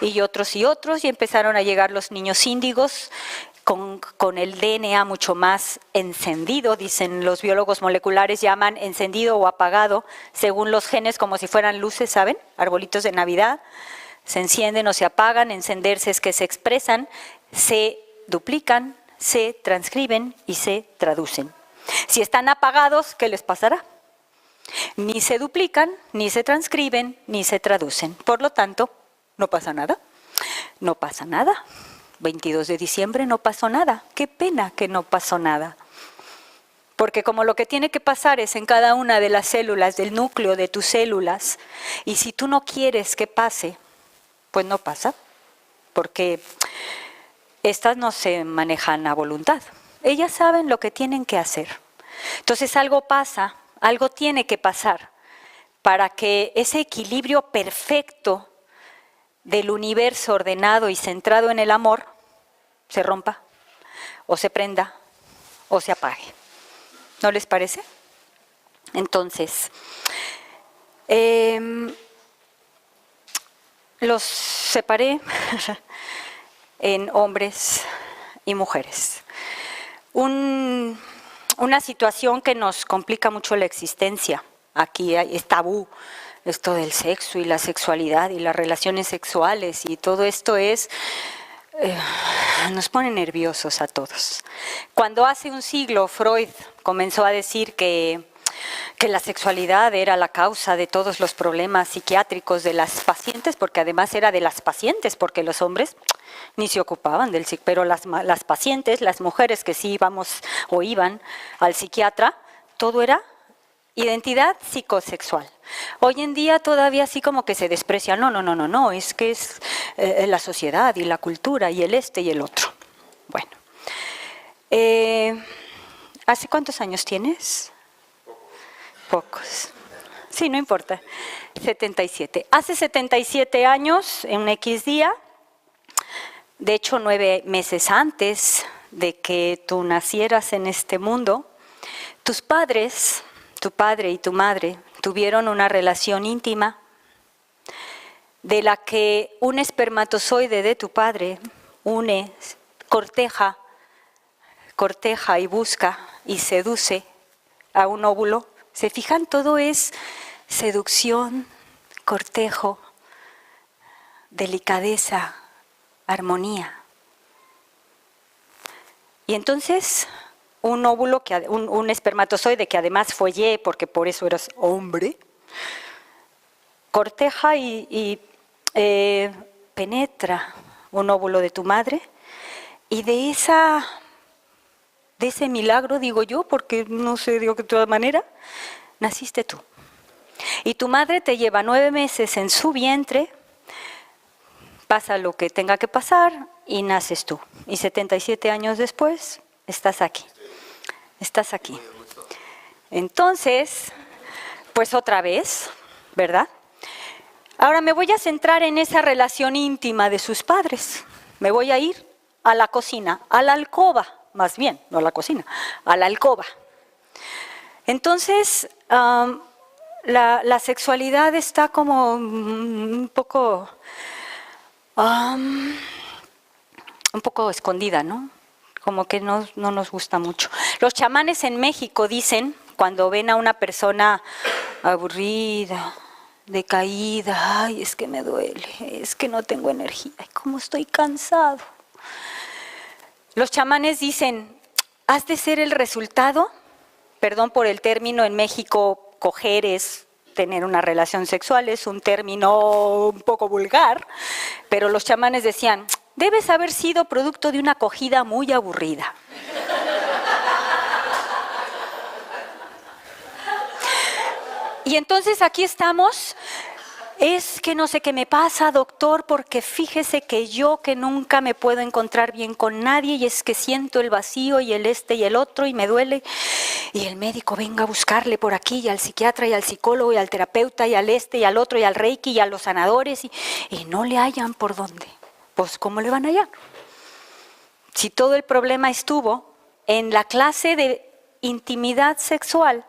y otros, y empezaron a llegar los niños índigos con el DNA mucho más encendido, dicen los biólogos moleculares, llaman encendido o apagado, según los genes, como si fueran luces, ¿saben? Arbolitos de Navidad, se encienden o se apagan, encenderse es que se expresan, se duplican, se transcriben y se traducen. Si están apagados, ¿qué les pasará? Ni se duplican, ni se transcriben, ni se traducen. Por lo tanto, no pasa nada. No pasa nada. 22 de diciembre no pasó nada. Qué pena que no pasó nada. Porque como lo que tiene que pasar es en cada una de las células, del núcleo de tus células, y si tú no quieres que pase, pues no pasa. Porque estas no se manejan a voluntad. Ellas saben lo que tienen que hacer. Entonces algo pasa, algo tiene que pasar para que ese equilibrio perfecto del universo ordenado y centrado en el amor se rompa, o se prenda, o se apague. ¿No les parece? Entonces, los separé en hombres y mujeres. Una situación que nos complica mucho la existencia. Aquí es tabú, esto del sexo y la sexualidad y las relaciones sexuales y todo esto nos pone nerviosos a todos. Cuando hace un siglo Freud comenzó a decir que la sexualidad era la causa de todos los problemas psiquiátricos de las pacientes, porque además era de las pacientes, porque los hombres ni se ocupaban del psiquiatra, pero las pacientes, las mujeres que sí íbamos o iban al psiquiatra, todo era identidad psicosexual. Hoy en día todavía así como que se desprecia, no, es que es la sociedad y la cultura y el y el otro. Bueno, ¿hace cuántos años tienes? Pocos. Sí, no importa. 77. Hace 77 años, en un X día, de hecho 9 meses antes de que tú nacieras en este mundo, tus padres, tu padre y tu madre, tuvieron una relación íntima de la que un espermatozoide de tu padre corteja y busca y seduce a un óvulo. ¿Se fijan? Todo es seducción, cortejo, delicadeza, armonía. Y entonces un óvulo, un espermatozoide que además fue Y, porque por eso eras hombre, corteja y penetra un óvulo de tu madre, y de ese milagro, digo yo, porque no sé, digo que de toda manera, naciste tú. Y tu madre te lleva 9 meses en su vientre, pasa lo que tenga que pasar y naces tú. Y 77 años después, estás aquí. Estás aquí. Entonces, pues otra vez, ¿verdad? Ahora me voy a centrar en esa relación íntima de sus padres. Me voy a ir a la cocina, a la alcoba, más bien, no a la cocina, a la alcoba. Entonces, la sexualidad está como un poco escondida, ¿no? Como que no nos gusta mucho. Los chamanes en México dicen, cuando ven a una persona aburrida, decaída, ay, es que me duele, es que no tengo energía, ay, cómo estoy cansado. Los chamanes dicen, has de ser el resultado, perdón por el término, en México coger es tener una relación sexual, es un término un poco vulgar, pero los chamanes decían, debes haber sido producto de una acogida muy aburrida. Y entonces aquí estamos, es que no sé qué me pasa, doctor, porque fíjese que yo que nunca me puedo encontrar bien con nadie y es que siento el vacío y el y el otro y me duele. Y el médico venga a buscarle por aquí y al psiquiatra y al psicólogo y al terapeuta y al y al otro y al reiki y a los sanadores y no le hallan por dónde. Pues ¿cómo le van a hallar? Si todo el problema estuvo en la clase de intimidad sexual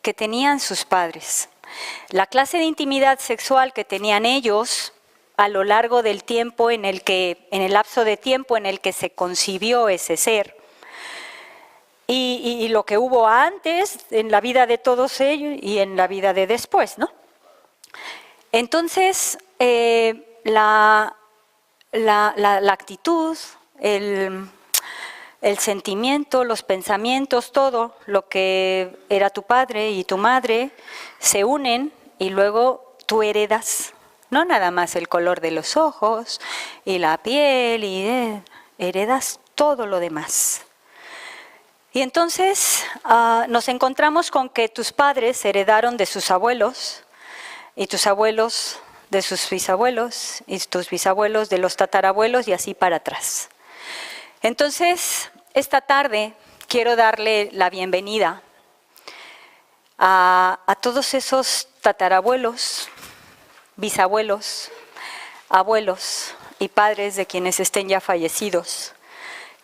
que tenían sus padres. La clase de intimidad sexual que tenían ellos a lo largo del tiempo en el lapso de tiempo en el que se concibió ese ser. Y lo que hubo antes en la vida de todos ellos y en la vida de después, ¿no? Entonces, la actitud, el sentimiento, los pensamientos, todo lo que era tu padre y tu madre se unen y luego tú heredas, no nada más el color de los ojos y la piel, heredas todo lo demás. Y entonces nos encontramos con que tus padres heredaron de sus abuelos y tus abuelos de sus bisabuelos y tus bisabuelos de los tatarabuelos y así para atrás. Entonces, esta tarde quiero darle la bienvenida a todos esos tatarabuelos, bisabuelos, abuelos y padres de quienes estén ya fallecidos,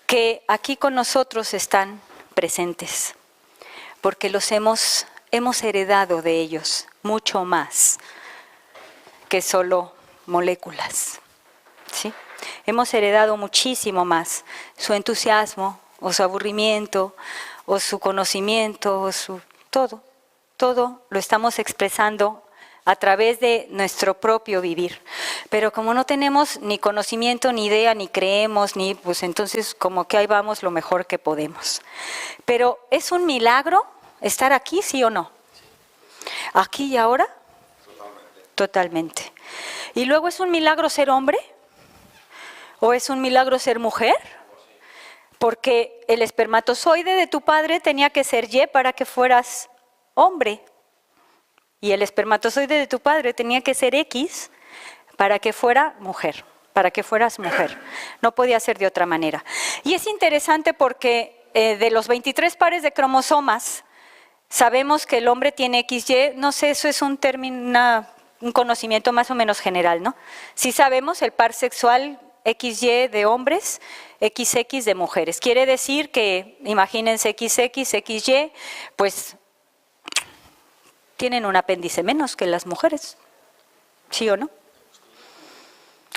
que aquí con nosotros están presentes, porque los hemos heredado de ellos mucho más que solo moléculas, ¿sí? Hemos heredado muchísimo más, su entusiasmo, o su aburrimiento, o su conocimiento, o su todo lo estamos expresando a través de nuestro propio vivir. Pero como no tenemos ni conocimiento, ni idea, ni creemos, pues entonces como que ahí vamos lo mejor que podemos. Pero ¿es un milagro estar aquí, sí o no? ¿Aquí y ahora? Totalmente. ¿Y luego es un milagro ser hombre? ¿O es un milagro ser mujer? Porque el espermatozoide de tu padre tenía que ser Y para que fueras hombre. Y el espermatozoide de tu padre tenía que ser X para que fuera mujer, para que fueras mujer. No podía ser de otra manera. Y es interesante porque de los 23 pares de cromosomas, sabemos que el hombre tiene XY, no sé, eso es un término, un conocimiento más o menos general, ¿no? Sí sabemos el par sexual XY de hombres, XX de mujeres. Quiere decir que, imagínense XX, XY, pues tienen un apéndice menos que las mujeres, ¿sí o no?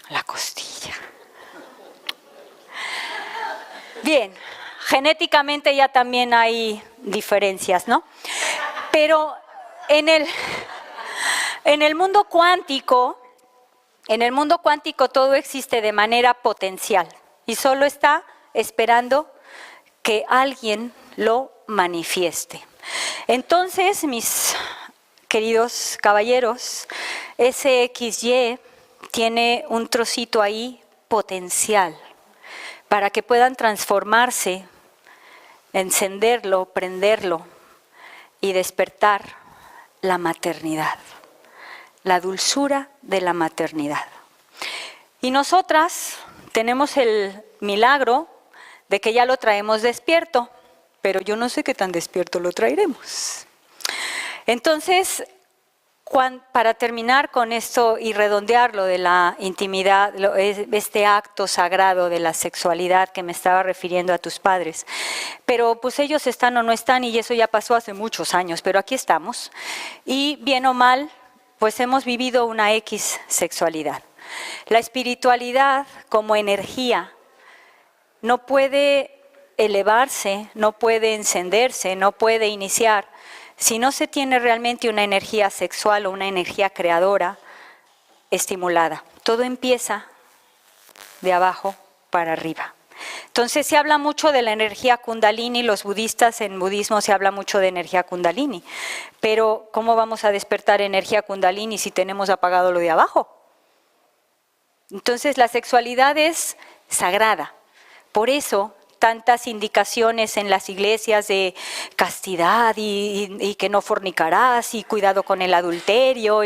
La costilla. Bien, genéticamente ya también hay diferencias, ¿no? Pero en el mundo cuántico, todo existe de manera potencial y solo está esperando que alguien lo manifieste. Entonces, mis queridos caballeros, ese XY tiene un trocito ahí potencial para que puedan transformarse, encenderlo, prenderlo y despertar la maternidad, la dulzura de la maternidad. Y nosotras tenemos el milagro de que ya lo traemos despierto, pero yo no sé qué tan despierto lo traeremos. Entonces, para terminar con esto y redondearlo de la intimidad, este acto sagrado de la sexualidad que me estaba refiriendo a tus padres, pero pues ellos están o no están y eso ya pasó hace muchos años, pero aquí estamos y bien o mal, pues hemos vivido una X sexualidad. La espiritualidad como energía no puede elevarse, no puede encenderse, no puede iniciar si no se tiene realmente una energía sexual o una energía creadora estimulada. Todo empieza de abajo para arriba. Entonces se habla mucho de la energía kundalini, los budistas en budismo se habla mucho de energía kundalini, pero ¿cómo vamos a despertar energía kundalini si tenemos apagado lo de abajo? Entonces la sexualidad es sagrada, por eso tantas indicaciones en las iglesias de castidad y que no fornicarás y cuidado con el adulterio,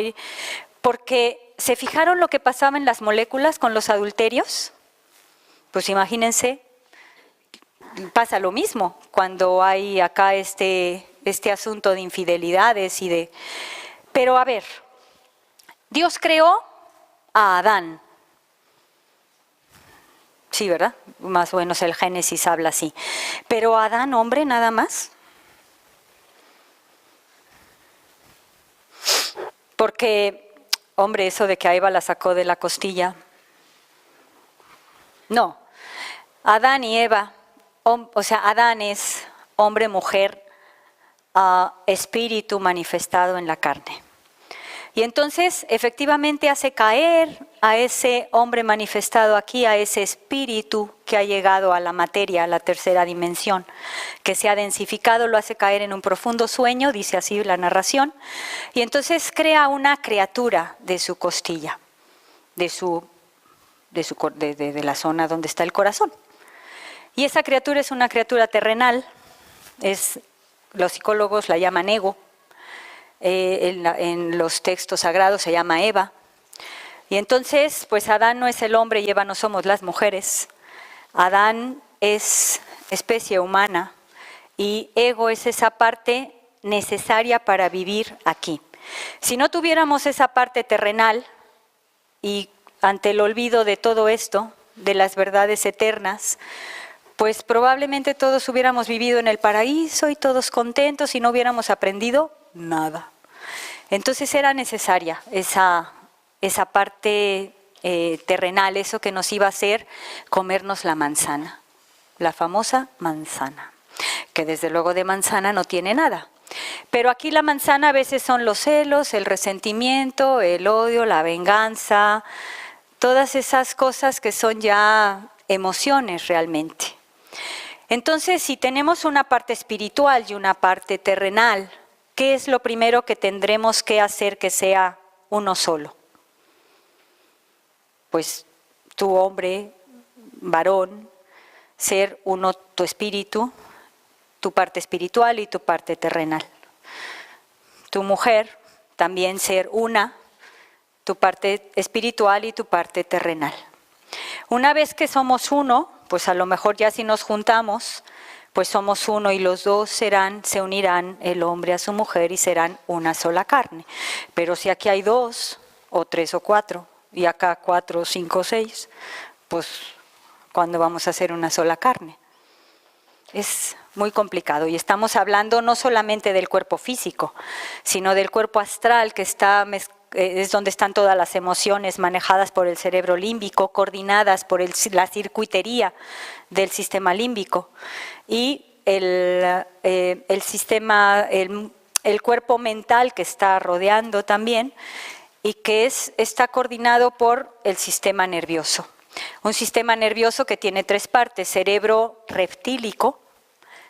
porque ¿se fijaron lo que pasaba en las moléculas con los adulterios? Pues imagínense, pasa lo mismo cuando hay acá este asunto de infidelidades y de... Pero a ver, Dios creó a Adán. Sí, ¿verdad? Más o menos el Génesis habla así. Pero Adán, hombre, nada más. Porque, hombre, eso de que a Eva la sacó de la costilla. No. Adán y Eva, o sea, Adán es hombre, mujer, espíritu manifestado en la carne. Y entonces, efectivamente, hace caer a ese hombre manifestado aquí, a ese espíritu que ha llegado a la materia, a la tercera dimensión, que se ha densificado, lo hace caer en un profundo sueño, dice así la narración, y entonces crea una criatura de su costilla, de la zona donde está el corazón. Y esa criatura es una criatura terrenal, los psicólogos la llaman ego. En los textos sagrados se llama Eva. Y entonces, pues Adán no es el hombre y Eva no somos las mujeres. Adán es especie humana y ego es esa parte necesaria para vivir aquí. Si no tuviéramos esa parte terrenal y ante el olvido de todo esto, de las verdades eternas, pues probablemente todos hubiéramos vivido en el paraíso y todos contentos y no hubiéramos aprendido nada. Entonces era necesaria esa parte terrenal, eso que nos iba a hacer comernos la manzana, la famosa manzana, que desde luego de manzana no tiene nada. Pero aquí la manzana a veces son los celos, el resentimiento, el odio, la venganza, todas esas cosas que son ya emociones realmente. Entonces, si tenemos una parte espiritual y una parte terrenal, ¿qué es lo primero que tendremos que hacer que sea uno solo? Pues tu hombre, varón, ser uno tu espíritu, tu parte espiritual y tu parte terrenal. Tu mujer, también ser una, tu parte espiritual y tu parte terrenal. Una vez que somos uno, pues a lo mejor ya si nos juntamos, pues somos uno y los dos se unirán el hombre a su mujer y serán una sola carne. Pero si aquí hay 2 o 3 o 4 y acá 4, 5 o 6, pues ¿cuándo vamos a hacer una sola carne? Es muy complicado y estamos hablando no solamente del cuerpo físico, sino del cuerpo astral que es donde están todas las emociones manejadas por el cerebro límbico, coordinadas por la circuitería del sistema límbico y el cuerpo mental que está rodeando también y que está coordinado por el sistema nervioso. Un sistema nervioso que tiene 3 partes, cerebro reptílico,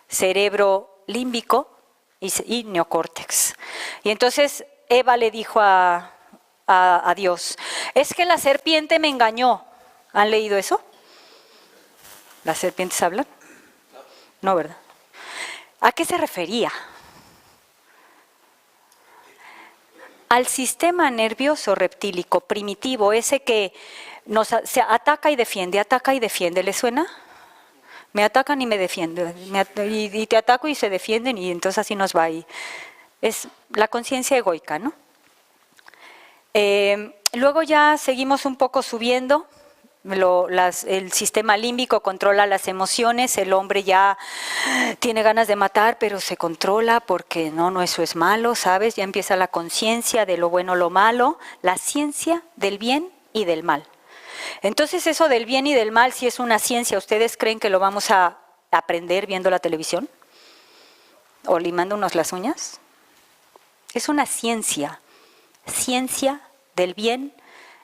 cerebro límbico y neocórtex. Y entonces Eva le dijo a Dios, es que la serpiente me engañó. ¿Han leído eso? ¿Las serpientes hablan? No, ¿verdad? ¿A qué se refería? Al sistema nervioso reptílico primitivo, ese que se ataca y defiende, ¿le suena? Me atacan y me defienden, y te ataco y se defienden y entonces así nos va ahí. Es la conciencia egoica, ¿no? Luego ya seguimos un poco subiendo, el sistema límbico controla las emociones, el hombre ya tiene ganas de matar, pero se controla porque no, eso es malo, ¿sabes? Ya empieza la conciencia de lo bueno, lo malo, la ciencia del bien y del mal. Entonces eso del bien y del mal, si es una ciencia, ¿ustedes creen que lo vamos a aprender viendo la televisión? ¿O limándonos las uñas? Es una ciencia del bien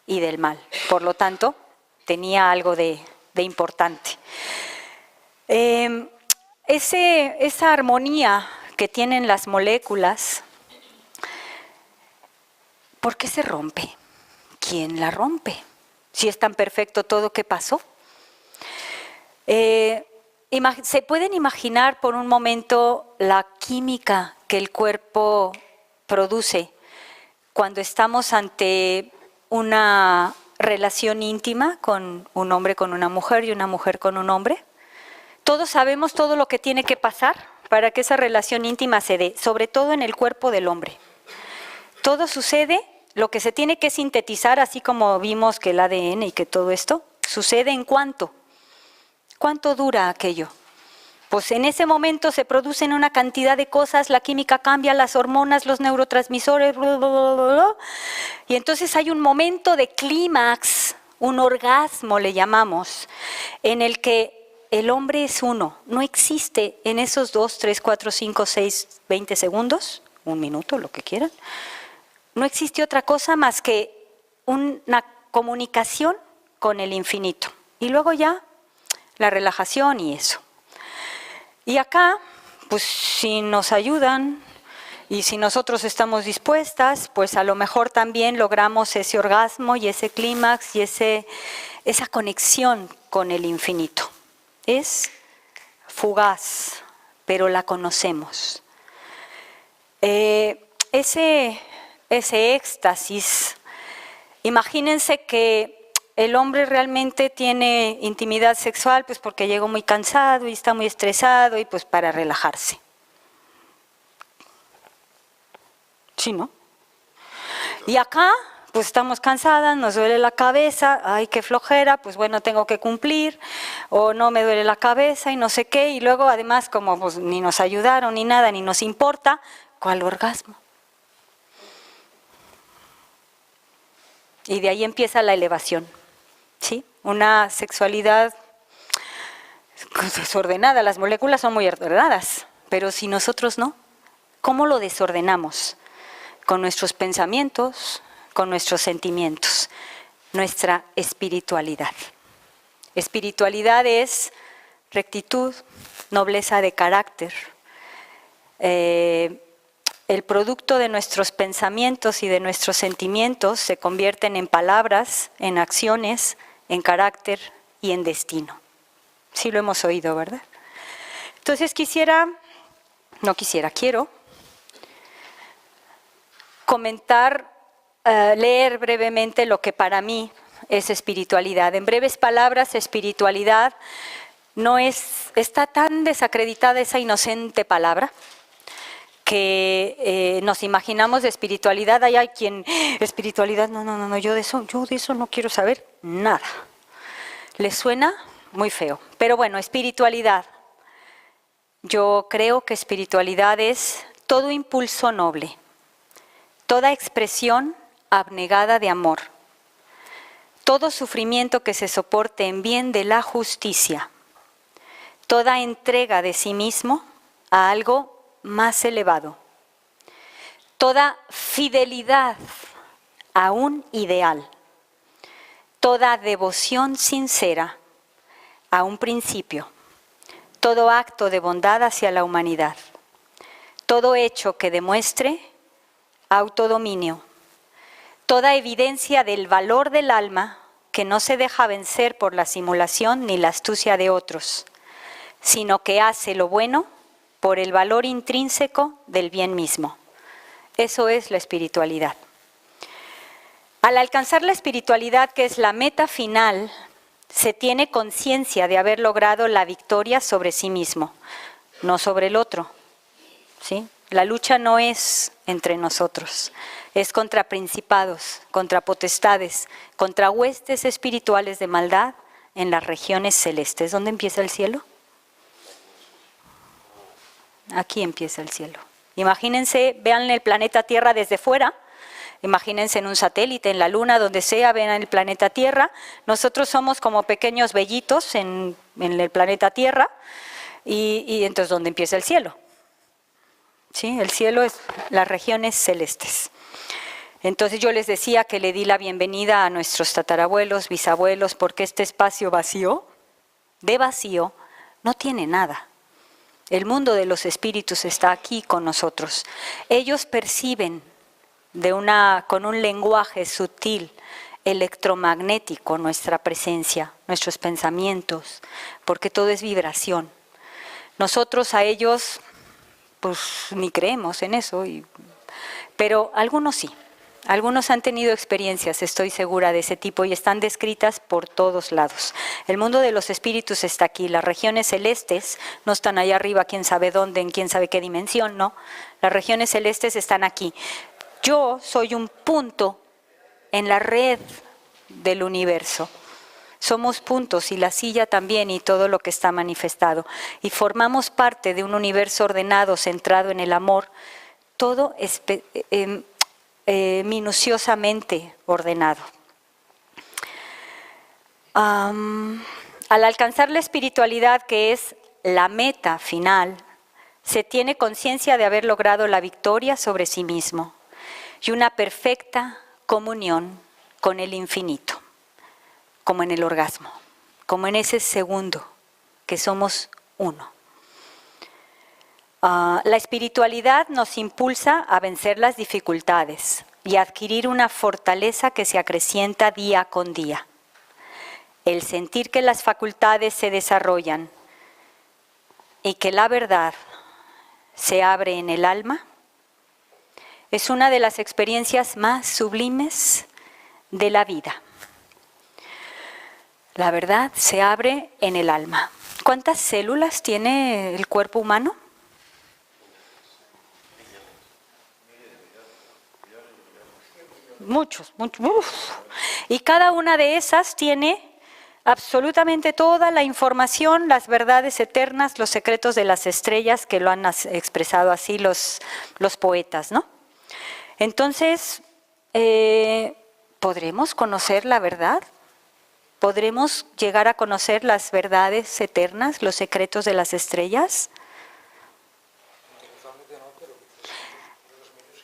y del mal. Por lo tanto, tenía algo de importante. Esa armonía que tienen las moléculas, ¿por qué se rompe? ¿Quién la rompe? Si es tan perfecto todo, ¿qué pasó? ¿Se pueden imaginar por un momento la química que el cuerpo produce cuando estamos ante una relación íntima con un hombre con una mujer y una mujer con un hombre? Todos sabemos todo lo que tiene que pasar para que esa relación íntima se dé, sobre todo en el cuerpo del hombre. Todo sucede, lo que se tiene que sintetizar, así como vimos que el ADN y que todo esto, sucede en cuánto. ¿Cuánto dura aquello? Pues en ese momento se producen una cantidad de cosas, la química cambia, las hormonas, los neurotransmisores, bla, bla, bla, bla, bla, y entonces hay un momento de clímax, un orgasmo le llamamos, en el que el hombre es uno. No existe en esos 2, 3, 4, 5, 6, 20 segundos, un minuto, lo que quieran, no existe otra cosa más que una comunicación con el infinito. Y luego ya la relajación y eso. Y acá, pues si nos ayudan y si nosotros estamos dispuestas, pues a lo mejor también logramos ese orgasmo y ese clímax y esa conexión con el infinito. Es fugaz, pero la conocemos. Ese éxtasis, imagínense que el hombre realmente tiene intimidad sexual pues porque llegó muy cansado y está muy estresado y pues para relajarse. Sí, ¿no? Y acá pues estamos cansadas, nos duele la cabeza, ay qué flojera, pues bueno tengo que cumplir, o no me duele la cabeza y no sé qué, y luego además como pues ni nos ayudaron ni nada, ni nos importa, ¿cuál orgasmo? Y de ahí empieza la elevación. ¿Sí? Una sexualidad desordenada, las moléculas son muy ordenadas, pero si nosotros no, ¿cómo lo desordenamos? Con nuestros pensamientos, con nuestros sentimientos, nuestra espiritualidad. Espiritualidad es rectitud, nobleza de carácter. El producto de nuestros pensamientos y de nuestros sentimientos se convierten en palabras, en acciones, en carácter y en destino. Sí lo hemos oído, ¿verdad? Entonces quiero comentar, leer brevemente lo que para mí es espiritualidad. En breves palabras, espiritualidad está tan desacreditada esa inocente palabra que nos imaginamos de espiritualidad, ahí hay quien, espiritualidad, no, yo de eso no quiero saber nada. ¿Les suena? Muy feo. Pero bueno, espiritualidad. Yo creo que espiritualidad es todo impulso noble, toda expresión abnegada de amor, todo sufrimiento que se soporte en bien de la justicia, toda entrega de sí mismo a algo más elevado, toda fidelidad a un ideal, toda devoción sincera a un principio, todo acto de bondad hacia la humanidad, todo hecho que demuestre autodominio, toda evidencia del valor del alma que no se deja vencer por la simulación ni la astucia de otros, sino que hace lo bueno por el valor intrínseco del bien mismo. Eso es la espiritualidad. Al alcanzar la espiritualidad, que es la meta final, se tiene conciencia de haber logrado la victoria sobre sí mismo, no sobre el otro. ¿Sí? La lucha no es entre nosotros, es contra principados, contra potestades, contra huestes espirituales de maldad en las regiones celestes. ¿Dónde empieza el cielo? Aquí empieza el cielo. Imagínense, vean el planeta Tierra desde fuera, imagínense en un satélite, en la Luna, donde sea, vean el planeta Tierra. Nosotros somos como pequeños vellitos en el planeta Tierra, y entonces ¿dónde empieza el cielo? ¿Sí? El cielo es las regiones celestes. Entonces yo les decía que le di la bienvenida a nuestros tatarabuelos, bisabuelos, porque este espacio vacío, no tiene nada. El mundo de los espíritus está aquí con nosotros. Ellos perciben con un lenguaje sutil, electromagnético, nuestra presencia, nuestros pensamientos, porque todo es vibración. Nosotros a ellos, pues ni creemos en eso, pero algunos sí. Algunos han tenido experiencias, estoy segura, de ese tipo y están descritas por todos lados. El mundo de los espíritus está aquí, las regiones celestes no están allá arriba, quién sabe dónde, en quién sabe qué dimensión, no. Las regiones celestes están aquí. Yo soy un punto en la red del universo. Somos puntos y la silla también y todo lo que está manifestado. Y formamos parte de un universo ordenado, centrado en el amor, todo minuciosamente ordenado. Al alcanzar la espiritualidad, que es la meta final, se tiene conciencia de haber logrado la victoria sobre sí mismo y una perfecta comunión con el infinito, como en el orgasmo, como en ese segundo que somos uno. La espiritualidad nos impulsa a vencer las dificultades y a adquirir una fortaleza que se acrecienta día con día. El sentir que las facultades se desarrollan y que la verdad se abre en el alma es una de las experiencias más sublimes de la vida. La verdad se abre en el alma. ¿Cuántas células tiene el cuerpo humano? Muchos. Y cada una de esas tiene absolutamente toda la información, las verdades eternas, los secretos de las estrellas, que lo han expresado así los poetas, ¿no? Entonces, ¿podremos conocer la verdad? ¿Podremos llegar a conocer las verdades eternas, los secretos de las estrellas?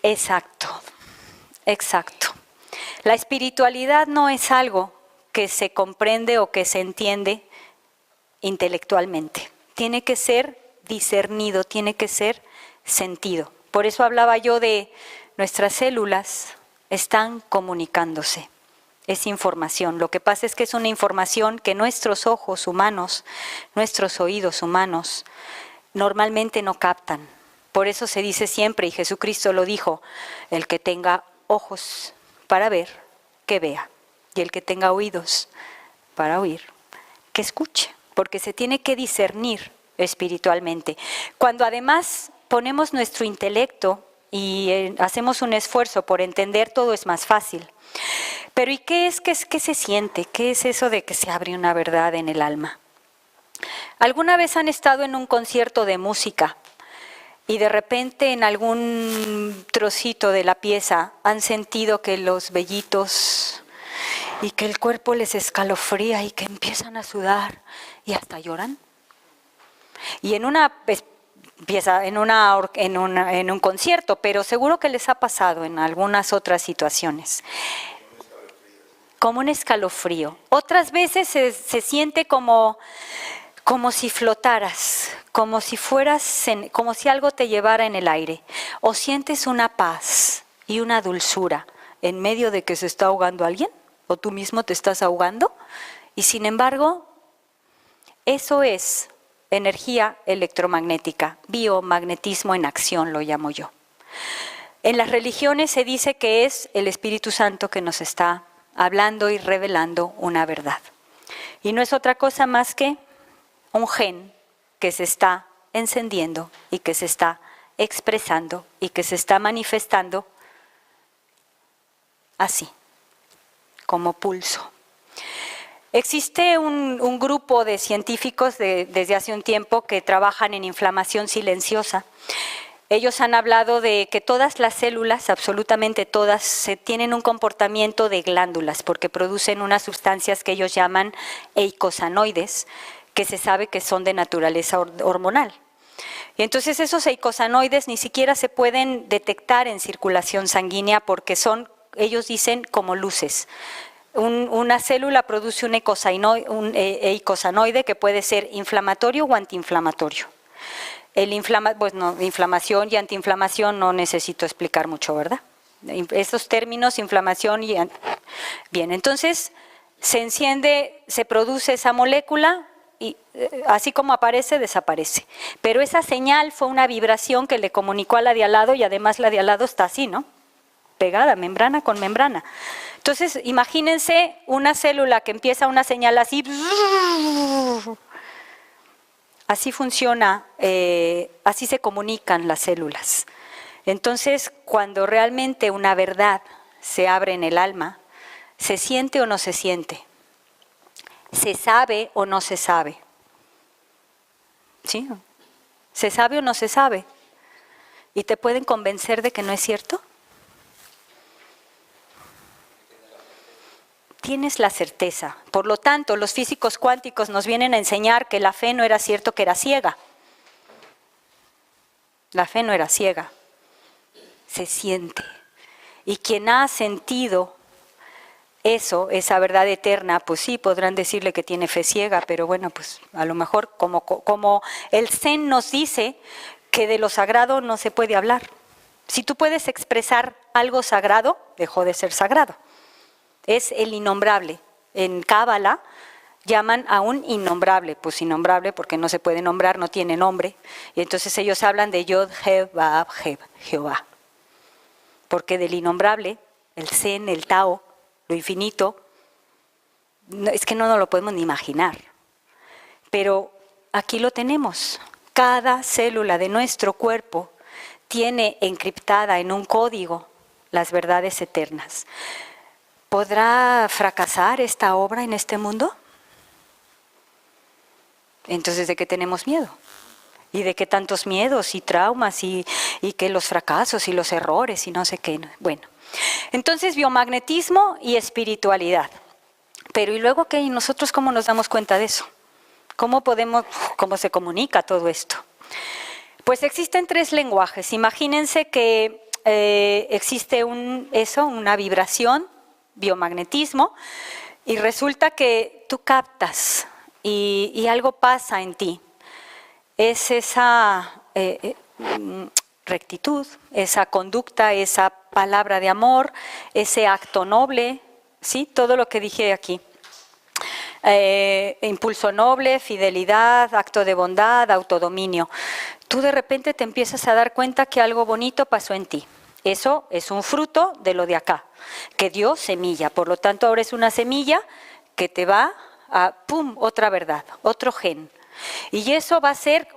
Exacto. La espiritualidad no es algo que se comprende o que se entiende intelectualmente. Tiene que ser discernido, tiene que ser sentido. Por eso hablaba yo de nuestras células están comunicándose. Es información. Lo que pasa es que es una información que nuestros ojos humanos, nuestros oídos humanos, normalmente no captan. Por eso se dice siempre, y Jesucristo lo dijo, el que tenga ojos para ver, que vea. Y el que tenga oídos para oír, que escuche. Porque se tiene que discernir espiritualmente. Cuando además ponemos nuestro intelecto y hacemos un esfuerzo por entender, todo es más fácil. Pero ¿y qué se siente? ¿Qué es eso de que se abre una verdad en el alma? ¿Alguna vez han estado en un concierto de música y de repente en algún trocito de la pieza han sentido que los vellitos y que el cuerpo les escalofría y que empiezan a sudar y hasta lloran? Y en una pieza, en un concierto, pero seguro que les ha pasado en algunas otras situaciones. Como un escalofrío. Otras veces se siente como si flotaras, como si como si algo te llevara en el aire. O sientes una paz y una dulzura en medio de que se está ahogando alguien, o tú mismo te estás ahogando, y sin embargo, eso es energía electromagnética, biomagnetismo en acción lo llamo yo. En las religiones se dice que es el Espíritu Santo que nos está hablando y revelando una verdad. Y no es otra cosa más que un gen que se está encendiendo y que se está expresando y que se está manifestando así, como pulso. Existe un grupo de científicos desde hace un tiempo que trabajan en inflamación silenciosa. Ellos han hablado de que todas las células, absolutamente todas, tienen un comportamiento de glándulas porque producen unas sustancias que ellos llaman eicosanoides, que se sabe que son de naturaleza hormonal. Y entonces esos eicosanoides ni siquiera se pueden detectar en circulación sanguínea porque son, ellos dicen, como luces. Una célula produce un eicosanoide que puede ser inflamatorio o antiinflamatorio. Inflamación y antiinflamación no necesito explicar mucho, ¿verdad? Estos términos, inflamación y... Bien, entonces se enciende, se produce esa molécula y así como aparece, desaparece. Pero esa señal fue una vibración que le comunicó a la de al lado y además la de al lado está así, ¿no? Pegada, membrana con membrana. Entonces, imagínense una célula que empieza una señal así. Así funciona, así se comunican las células. Entonces, cuando realmente una verdad se abre en el alma, ¿se siente o no se siente? ¿Se sabe o no se sabe? ¿Sí? ¿Se sabe o no se sabe? ¿Y te pueden convencer de que no es cierto? Tienes la certeza. Por lo tanto, los físicos cuánticos nos vienen a enseñar que la fe no era cierto, que era ciega. La fe no era ciega. Se siente. Y quien ha sentido eso, esa verdad eterna, pues sí, podrán decirle que tiene fe ciega, pero bueno, pues a lo mejor como el Zen nos dice que de lo sagrado no se puede hablar. Si tú puedes expresar algo sagrado, dejó de ser sagrado. Es el innombrable. En Cábala llaman a un innombrable, pues innombrable porque no se puede nombrar, no tiene nombre. Y entonces ellos hablan de Yod, Heb, Vav, Heb, Jehová. Porque del innombrable, el Zen, el Tao, lo infinito, es que no nos lo podemos ni imaginar. Pero aquí lo tenemos. Cada célula de nuestro cuerpo tiene encriptada en un código las verdades eternas. ¿Podrá fracasar esta obra en este mundo? Entonces, ¿de qué tenemos miedo? ¿Y de qué tantos miedos y traumas y que los fracasos y los errores y no sé qué? Bueno, entonces biomagnetismo y espiritualidad. Pero ¿y luego qué? ¿Y nosotros cómo nos damos cuenta de eso? ¿Cómo se comunica todo esto? Pues existen 3 lenguajes. Imagínense que existe una vibración, biomagnetismo, y resulta que tú captas y algo pasa en ti. Es esa rectitud, esa conducta, esa palabra de amor, ese acto noble, ¿sí? Todo lo que dije aquí. Impulso noble, fidelidad, acto de bondad, autodominio. Tú de repente te empiezas a dar cuenta que algo bonito pasó en ti. Eso es un fruto de lo de acá, que dio semilla. Por lo tanto, ahora es una semilla que te va a, ¡pum!, otra verdad, otro gen. Y eso va a ser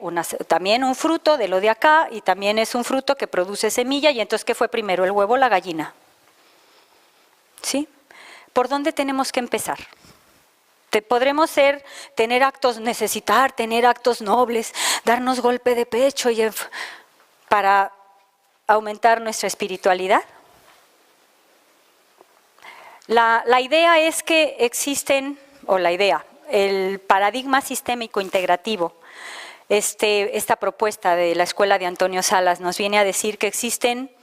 también un fruto de lo de acá, y también es un fruto que produce semilla. Y entonces, ¿qué fue primero, el huevo o la gallina? ¿Sí? ¿Por dónde tenemos que empezar? Podremos tener actos nobles, darnos golpe de pecho para aumentar nuestra espiritualidad. La idea es que existen, el paradigma sistémico integrativo, esta propuesta de la escuela de Antonio Salas nos viene a decir que existen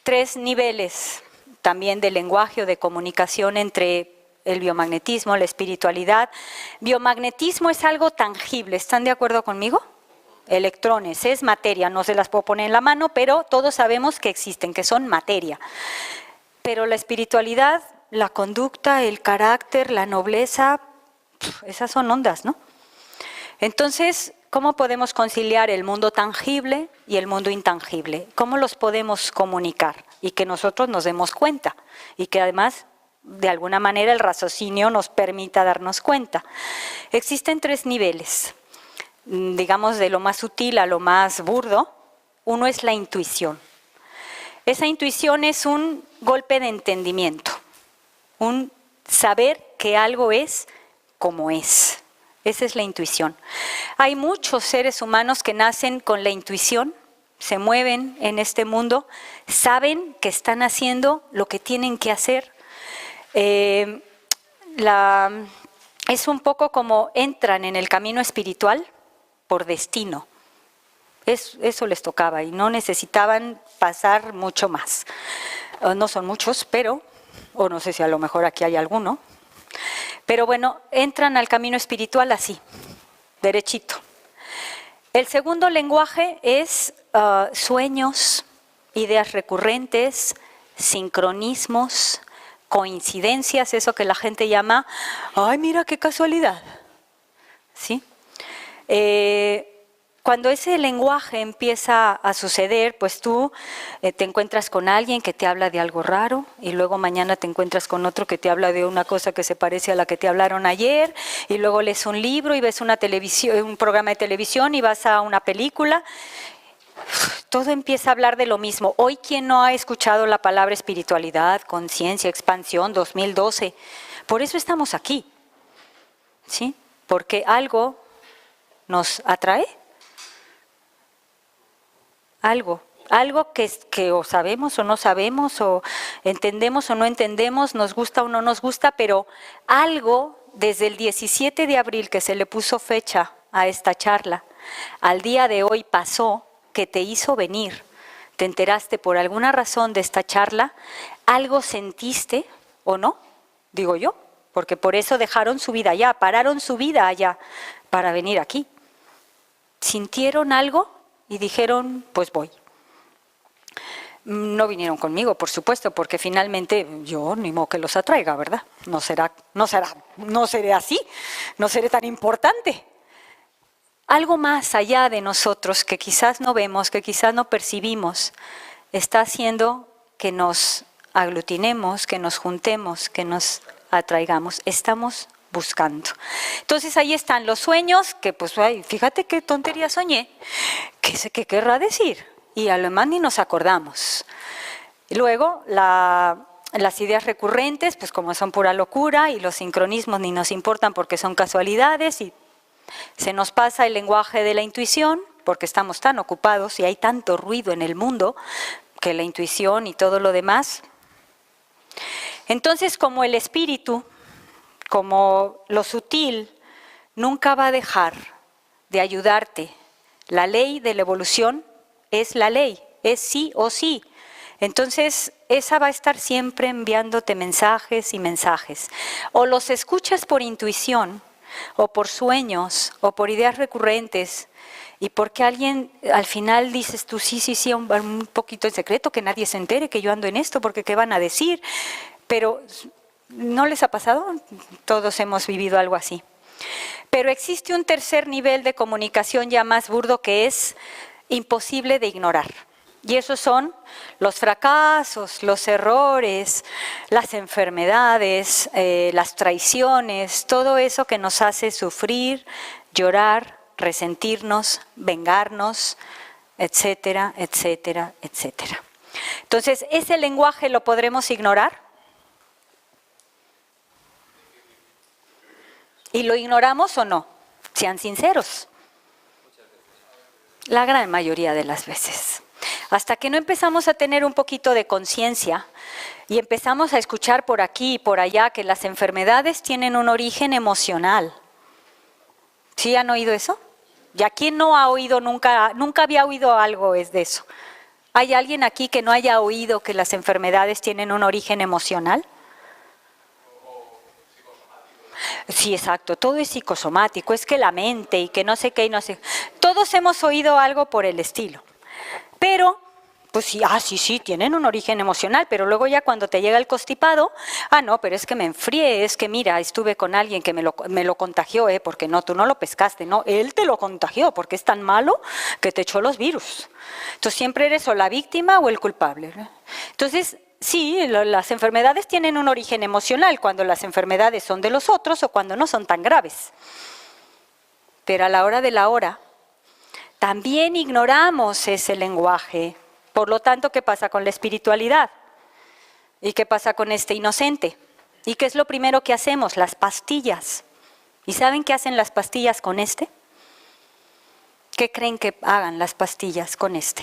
3 niveles también de lenguaje o de comunicación entre el biomagnetismo, la espiritualidad. Biomagnetismo es algo tangible, ¿están de acuerdo conmigo? Electrones, es materia, no se las puedo poner en la mano, pero todos sabemos que existen, que son materia. Pero la espiritualidad, la conducta, el carácter, la nobleza, esas son ondas, ¿no? Entonces, ¿cómo podemos conciliar el mundo tangible y el mundo intangible? ¿Cómo los podemos comunicar? Y que nosotros nos demos cuenta y que además, de alguna manera, el raciocinio nos permita darnos cuenta. Existen 3 niveles, digamos, de lo más sutil a lo más burdo. Uno es la intuición. Esa intuición es un golpe de entendimiento, un saber que algo es como es. Esa es la intuición. Hay muchos seres humanos que nacen con la intuición, se mueven en este mundo, saben que están haciendo lo que tienen que hacer. Es un poco como entran en el camino espiritual por destino. Eso les tocaba y no necesitaban pasar mucho más. No son muchos, pero, o no sé si a lo mejor aquí hay alguno, pero bueno, entran al camino espiritual así, derechito. El segundo lenguaje es sueños, ideas recurrentes, sincronismos, coincidencias, eso que la gente llama, ¡ay, mira qué casualidad! ¿Sí? Cuando ese lenguaje empieza a suceder, pues tú te encuentras con alguien que te habla de algo raro y luego mañana te encuentras con otro que te habla de una cosa que se parece a la que te hablaron ayer y luego lees un libro y ves un programa de televisión y vas a una película. Todo empieza a hablar de lo mismo. Hoy, ¿quién no ha escuchado la palabra espiritualidad, conciencia, expansión, 2012? Por eso estamos aquí. ¿sí? Porque algo nos atrae, algo que o sabemos o no sabemos, o entendemos o no entendemos, nos gusta o no nos gusta, pero algo desde el 17 de abril que se le puso fecha a esta charla, al día de hoy pasó, que te hizo venir. Te enteraste por alguna razón de esta charla, algo sentiste o no, digo yo, porque por eso dejaron su vida allá, pararon su vida allá para venir aquí. Sintieron algo y dijeron, pues voy. No vinieron conmigo, por supuesto, porque finalmente yo ni modo que los atraiga, ¿verdad? No seré así, no seré tan importante. Algo más allá de nosotros que quizás no vemos, que quizás no percibimos, está haciendo que nos aglutinemos, que nos juntemos, que nos atraigamos. Estamos buscando. Entonces ahí están los sueños, que pues ay, fíjate qué tontería soñé, ¿qué querrá decir? Y a lo más ni nos acordamos. Y luego las ideas recurrentes, pues como son pura locura, y los sincronismos ni nos importan porque son casualidades, y se nos pasa el lenguaje de la intuición, porque estamos tan ocupados y hay tanto ruido en el mundo, que la intuición y todo lo demás. Entonces, como el espíritu, como lo sutil, nunca va a dejar de ayudarte. La ley de la evolución es la ley, es sí o sí. Entonces, esa va a estar siempre enviándote mensajes y mensajes. O los escuchas por intuición, o por sueños, o por ideas recurrentes, y porque alguien al final dices tú, sí, un poquito en secreto, que nadie se entere que yo ando en esto, porque ¿qué van a decir? Pero ¿no les ha pasado? Todos hemos vivido algo así. Pero existe un tercer nivel de comunicación ya más burdo que es imposible de ignorar. Y esos son los fracasos, los errores, las enfermedades, las traiciones, todo eso que nos hace sufrir, llorar, resentirnos, vengarnos, etcétera, etcétera, etcétera. Entonces, ¿ese lenguaje lo podremos ignorar? ¿Y lo ignoramos o no? Sean sinceros. La gran mayoría de las veces. Hasta que no empezamos a tener un poquito de conciencia y empezamos a escuchar por aquí y por allá que las enfermedades tienen un origen emocional. ¿Sí han oído eso? ¿Y a quién no ha oído nunca había oído algo de eso? ¿Hay alguien aquí que no haya oído que las enfermedades tienen un origen emocional? Sí, exacto, todo es psicosomático, es que la mente y que no sé qué y no sé. Todos hemos oído algo por el estilo. Pero, pues sí, sí, tienen un origen emocional, pero luego ya cuando te llega el constipado, no, pero es que me enfrié, es que mira, estuve con alguien que me lo contagió, porque no, tú no lo pescaste, no, él te lo contagió porque es tan malo que te echó los virus. Entonces siempre eres o la víctima o el culpable. Entonces, sí, las enfermedades tienen un origen emocional cuando las enfermedades son de los otros o cuando no son tan graves. Pero a la hora de la hora, también ignoramos ese lenguaje. Por lo tanto, ¿qué pasa con la espiritualidad? ¿Y qué pasa con este inocente? ¿Y qué es lo primero que hacemos? Las pastillas. ¿Y saben qué hacen las pastillas con este? ¿Qué creen que hagan las pastillas con este?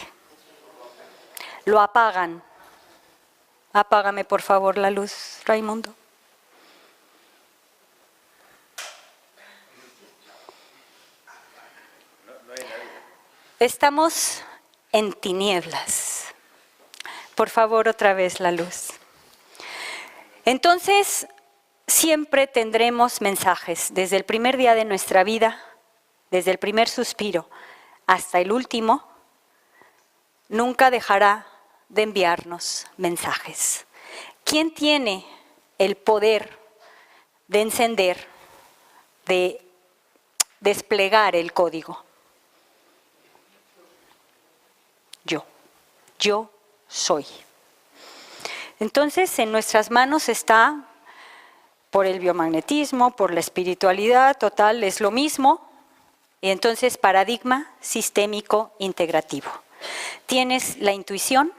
Lo apagan. Apágame por favor la luz, Raimundo. Estamos en tinieblas. Por favor, otra vez la luz. Entonces, siempre tendremos mensajes, desde el primer día de nuestra vida, desde el primer suspiro hasta el último, nunca dejará de enviarnos mensajes. ¿Quién tiene el poder de encender, de desplegar el código? Yo soy. Entonces, en nuestras manos está, por el biomagnetismo, por la espiritualidad, total, es lo mismo. Y entonces, paradigma sistémico integrativo. Tienes la intuición,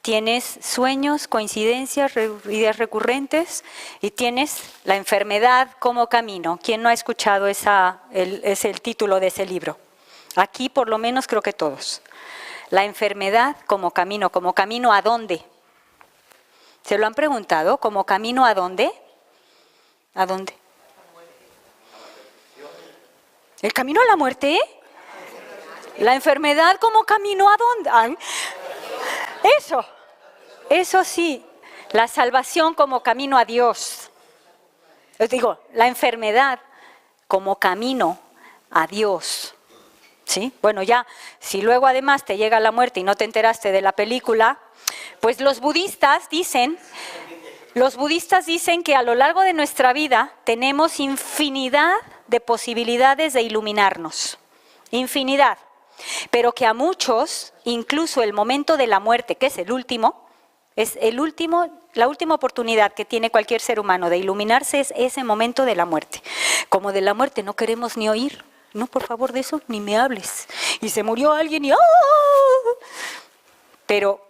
tienes sueños, coincidencias, ideas recurrentes y tienes la enfermedad como camino. ¿Quién no ha escuchado es el título de ese libro? Aquí por lo menos creo que todos. La enfermedad como camino ¿a dónde? ¿Se lo han preguntado? ¿Como camino a dónde? ¿A dónde? ¿El camino a la muerte? ¿La enfermedad como camino a dónde? Ay, eso sí. La salvación como camino a Dios. Les digo, la enfermedad como camino a Dios. ¿Sí? Bueno, ya, si luego además te llega la muerte y no te enteraste de la película, pues los budistas dicen que a lo largo de nuestra vida tenemos infinidad de posibilidades de iluminarnos. Infinidad. Pero que a muchos, incluso el momento de la muerte, que es la última oportunidad que tiene cualquier ser humano de iluminarse es ese momento de la muerte. Como de la muerte no queremos ni oír. No, por favor, de eso ni me hables. Y se murió alguien y ¡ah! Pero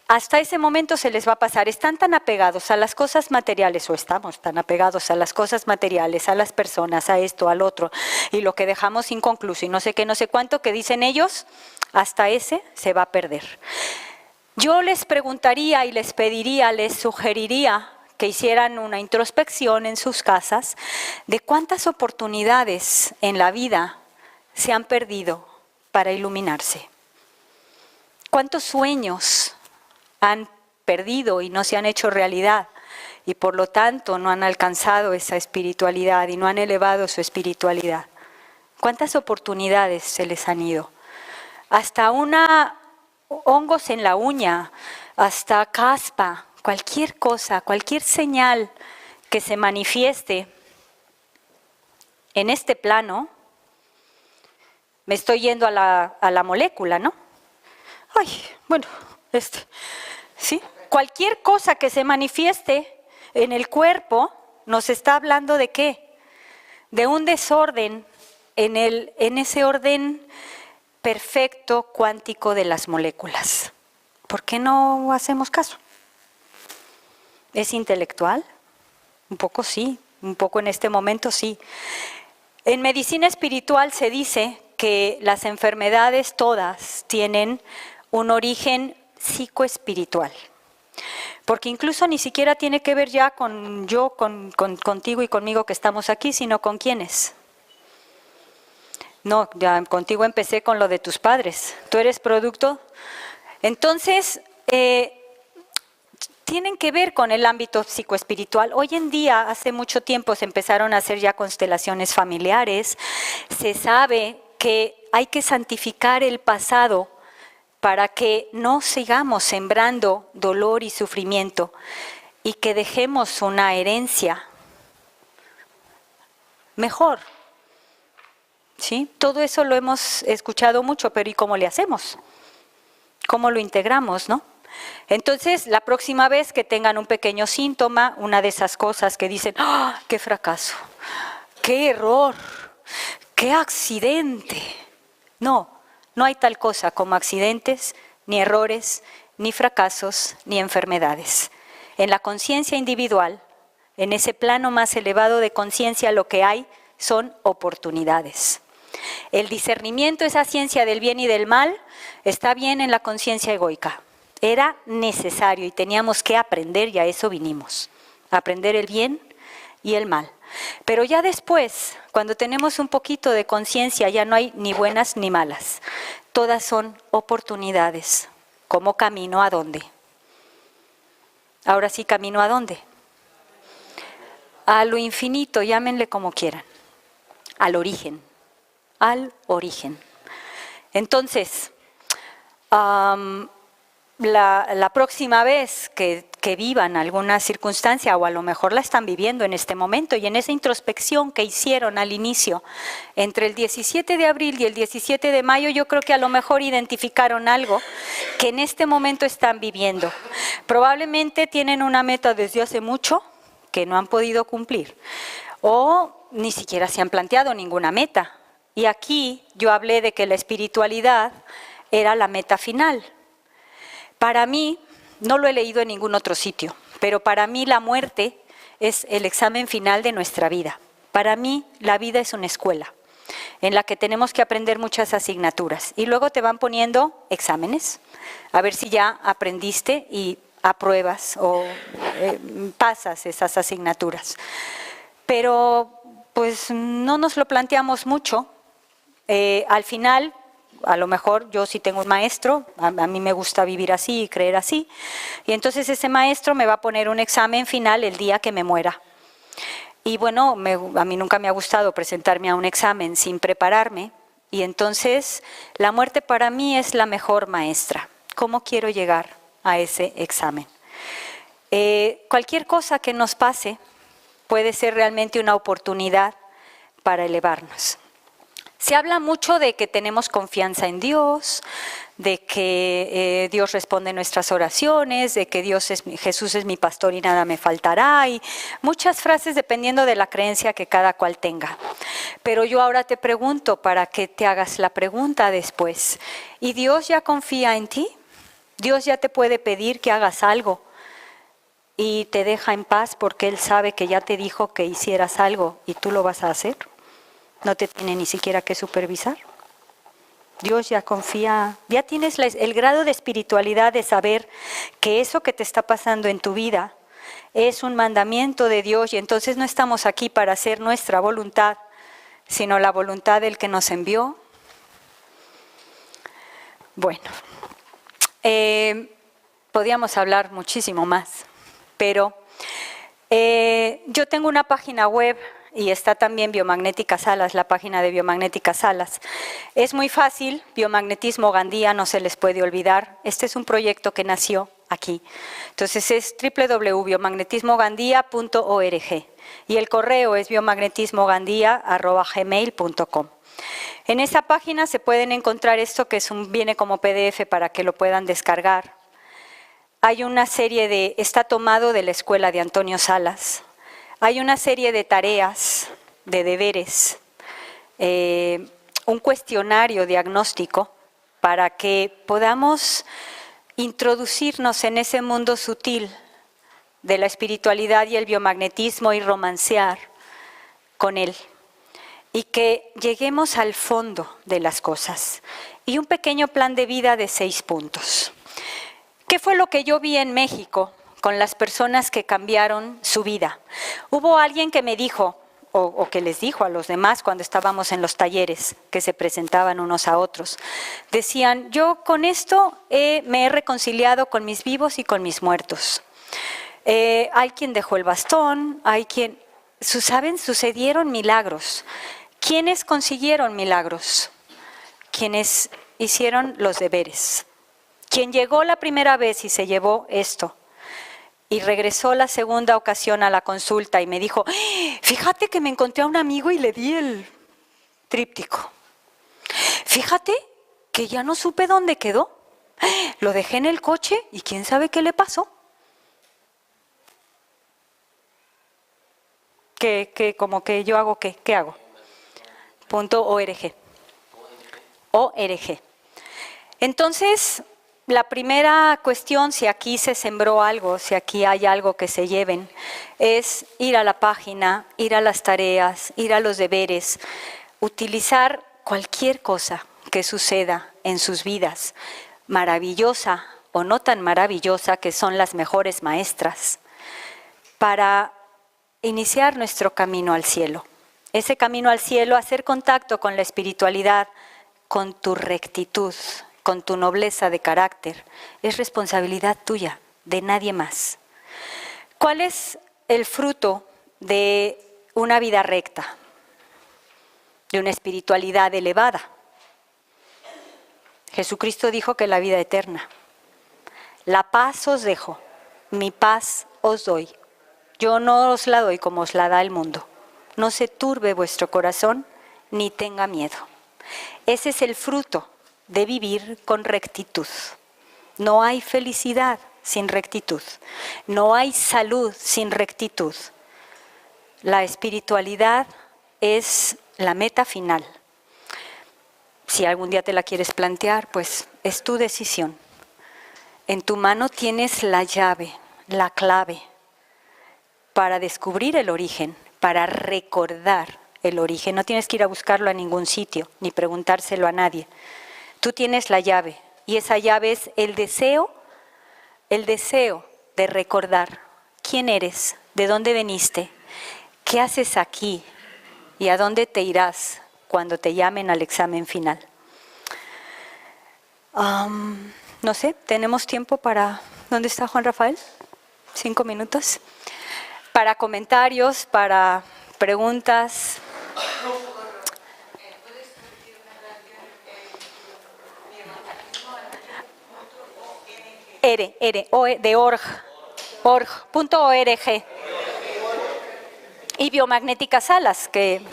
hasta ese momento se les va a pasar. Están tan apegados a las cosas materiales, o estamos tan apegados a las cosas materiales, a las personas, a esto, al otro, y lo que dejamos inconcluso y no sé qué, no sé cuánto, que dicen ellos, hasta ese se va a perder. Yo les preguntaría y les pediría, les sugeriría que hicieran una introspección en sus casas de cuántas oportunidades en la vida se han perdido para iluminarse. ¿Cuántos sueños han perdido y no se han hecho realidad y por lo tanto no han alcanzado esa espiritualidad y no han elevado su espiritualidad? ¿Cuántas oportunidades se les han ido? Hasta hongos en la uña, hasta caspa, cualquier cosa, cualquier señal que se manifieste en este plano, me estoy yendo a la molécula, ¿no? Ay, bueno, ¿sí? Cualquier cosa que se manifieste en el cuerpo nos está hablando ¿de qué? De un desorden en ese orden perfecto cuántico de las moléculas. ¿Por qué no hacemos caso? ¿Es intelectual? Un poco sí, un poco en este momento sí. En medicina espiritual se dice que las enfermedades todas tienen un origen psicoespiritual. Porque incluso ni siquiera tiene que ver ya contigo y conmigo que estamos aquí, sino con quiénes. No, ya contigo empecé con lo de tus padres. Tú eres producto. Entonces, tienen que ver con el ámbito psicoespiritual. Hoy en día, hace mucho tiempo, se empezaron a hacer ya constelaciones familiares. Se sabe que hay que santificar el pasado para que no sigamos sembrando dolor y sufrimiento y que dejemos una herencia mejor. ¿Sí? Todo eso lo hemos escuchado mucho, pero ¿y cómo le hacemos? ¿Cómo lo integramos, no? Entonces, la próxima vez que tengan un pequeño síntoma, una de esas cosas que dicen, ¡ah, qué fracaso! ¡Qué error! ¡Qué accidente! No, no hay tal cosa como accidentes, ni errores, ni fracasos, ni enfermedades. En la conciencia individual, en ese plano más elevado de conciencia, lo que hay son oportunidades. El discernimiento, esa ciencia del bien y del mal, está bien en la conciencia egoica. Era necesario y teníamos que aprender, y a eso vinimos, a aprender el bien y el mal. Pero ya después, cuando tenemos un poquito de conciencia, ya no hay ni buenas ni malas. Todas son oportunidades. ¿Cómo camino a dónde? Ahora sí, camino a dónde. A lo infinito, llámenle como quieran. Al origen. Al origen. Entonces, la próxima vez que vivan alguna circunstancia, o a lo mejor la están viviendo en este momento, y en esa introspección que hicieron al inicio, entre el 17 de abril y el 17 de mayo, yo creo que a lo mejor identificaron algo que en este momento están viviendo. Probablemente tienen una meta desde hace mucho que no han podido cumplir, o ni siquiera se han planteado ninguna meta. Y aquí yo hablé de que la espiritualidad era la meta final. Para mí, no lo he leído en ningún otro sitio, pero para mí la muerte es el examen final de nuestra vida. Para mí la vida es una escuela en la que tenemos que aprender muchas asignaturas y luego te van poniendo exámenes, a ver si ya aprendiste y apruebas o pasas esas asignaturas. Pero pues no nos lo planteamos mucho. Al final, a lo mejor yo sí tengo un maestro, a mí me gusta vivir así y creer así, y entonces ese maestro me va a poner un examen final el día que me muera. Y bueno, a mí nunca me ha gustado presentarme a un examen sin prepararme, y entonces la muerte para mí es la mejor maestra. ¿Cómo quiero llegar a ese examen? Cualquier cosa que nos pase puede ser realmente una oportunidad para elevarnos. Se habla mucho de que tenemos confianza en Dios, de que Dios responde nuestras oraciones, de que Jesús es mi pastor y nada me faltará, y muchas frases dependiendo de la creencia que cada cual tenga. Pero yo ahora te pregunto para que te hagas la pregunta después. ¿Y Dios ya confía en ti? ¿Dios ya te puede pedir que hagas algo y te deja en paz porque Él sabe que ya te dijo que hicieras algo y tú lo vas a hacer? No te tiene ni siquiera que supervisar. Dios ya confía, ya tienes el grado de espiritualidad de saber que eso que te está pasando en tu vida es un mandamiento de Dios, y entonces no estamos aquí para hacer nuestra voluntad, sino la voluntad del que nos envió. Bueno, podríamos hablar muchísimo más, pero yo tengo una página web y está también Biomagnética Salas, la página de Biomagnética Salas. Es muy fácil, Biomagnetismo Gandía, no se les puede olvidar. Este es un proyecto que nació aquí. Entonces es www.biomagnetismogandía.org y el correo es biomagnetismogandía@gmail.com. En esa página se pueden encontrar esto que viene como PDF para que lo puedan descargar. Hay una serie está tomado de la escuela de Antonio Salas. Hay una serie de tareas, de deberes, un cuestionario diagnóstico para que podamos introducirnos en ese mundo sutil de la espiritualidad y el biomagnetismo y romancear con él. Y que lleguemos al fondo de las cosas. Y un pequeño plan de vida de 6 puntos. ¿Qué fue lo que yo vi en México con las personas que cambiaron su vida? Hubo alguien que me dijo, o que les dijo a los demás cuando estábamos en los talleres que se presentaban unos a otros, decían, yo con esto me he reconciliado con mis vivos y con mis muertos. Hay quien dejó el bastón, hay quien, ¿saben? Sucedieron milagros. ¿Quiénes consiguieron milagros? Quienes hicieron los deberes. Quien llegó la primera vez y se llevó esto, y regresó la segunda ocasión a la consulta y me dijo, fíjate que me encontré a un amigo y le di el tríptico. Fíjate que ya no supe dónde quedó. Lo dejé en el coche y quién sabe qué le pasó. Como que yo hago ¿qué? ¿Qué hago? .org. ORG. Entonces, la primera cuestión, si aquí se sembró algo, si aquí hay algo que se lleven, es ir a la página, ir a las tareas, ir a los deberes, utilizar cualquier cosa que suceda en sus vidas, maravillosa o no tan maravillosa, que son las mejores maestras, para iniciar nuestro camino al cielo. Ese camino al cielo, hacer contacto con la espiritualidad, con tu rectitud, con tu nobleza de carácter, es responsabilidad tuya, de nadie más. ¿Cuál es el fruto de una vida recta, de una espiritualidad elevada? Jesucristo dijo que la vida eterna. La paz os dejo, mi paz os doy. Yo no os la doy como os la da el mundo. No se turbe vuestro corazón, ni tenga miedo. Ese es el fruto de vivir con rectitud. No hay felicidad sin rectitud. No hay salud sin rectitud. La espiritualidad es la meta final. Si algún día te la quieres plantear, pues es tu decisión. En tu mano tienes la llave, la clave para descubrir el origen, para recordar el origen. No tienes que ir a buscarlo a ningún sitio, ni preguntárselo a nadie. Tú tienes la llave, y esa llave es el deseo de recordar quién eres, de dónde veniste, qué haces aquí y a dónde te irás cuando te llamen al examen final. No sé, ¿tenemos tiempo para... ¿Dónde está Juan Rafael? 5 minutos. Para comentarios, para preguntas. De org.org. Y Biomagnética Salas, que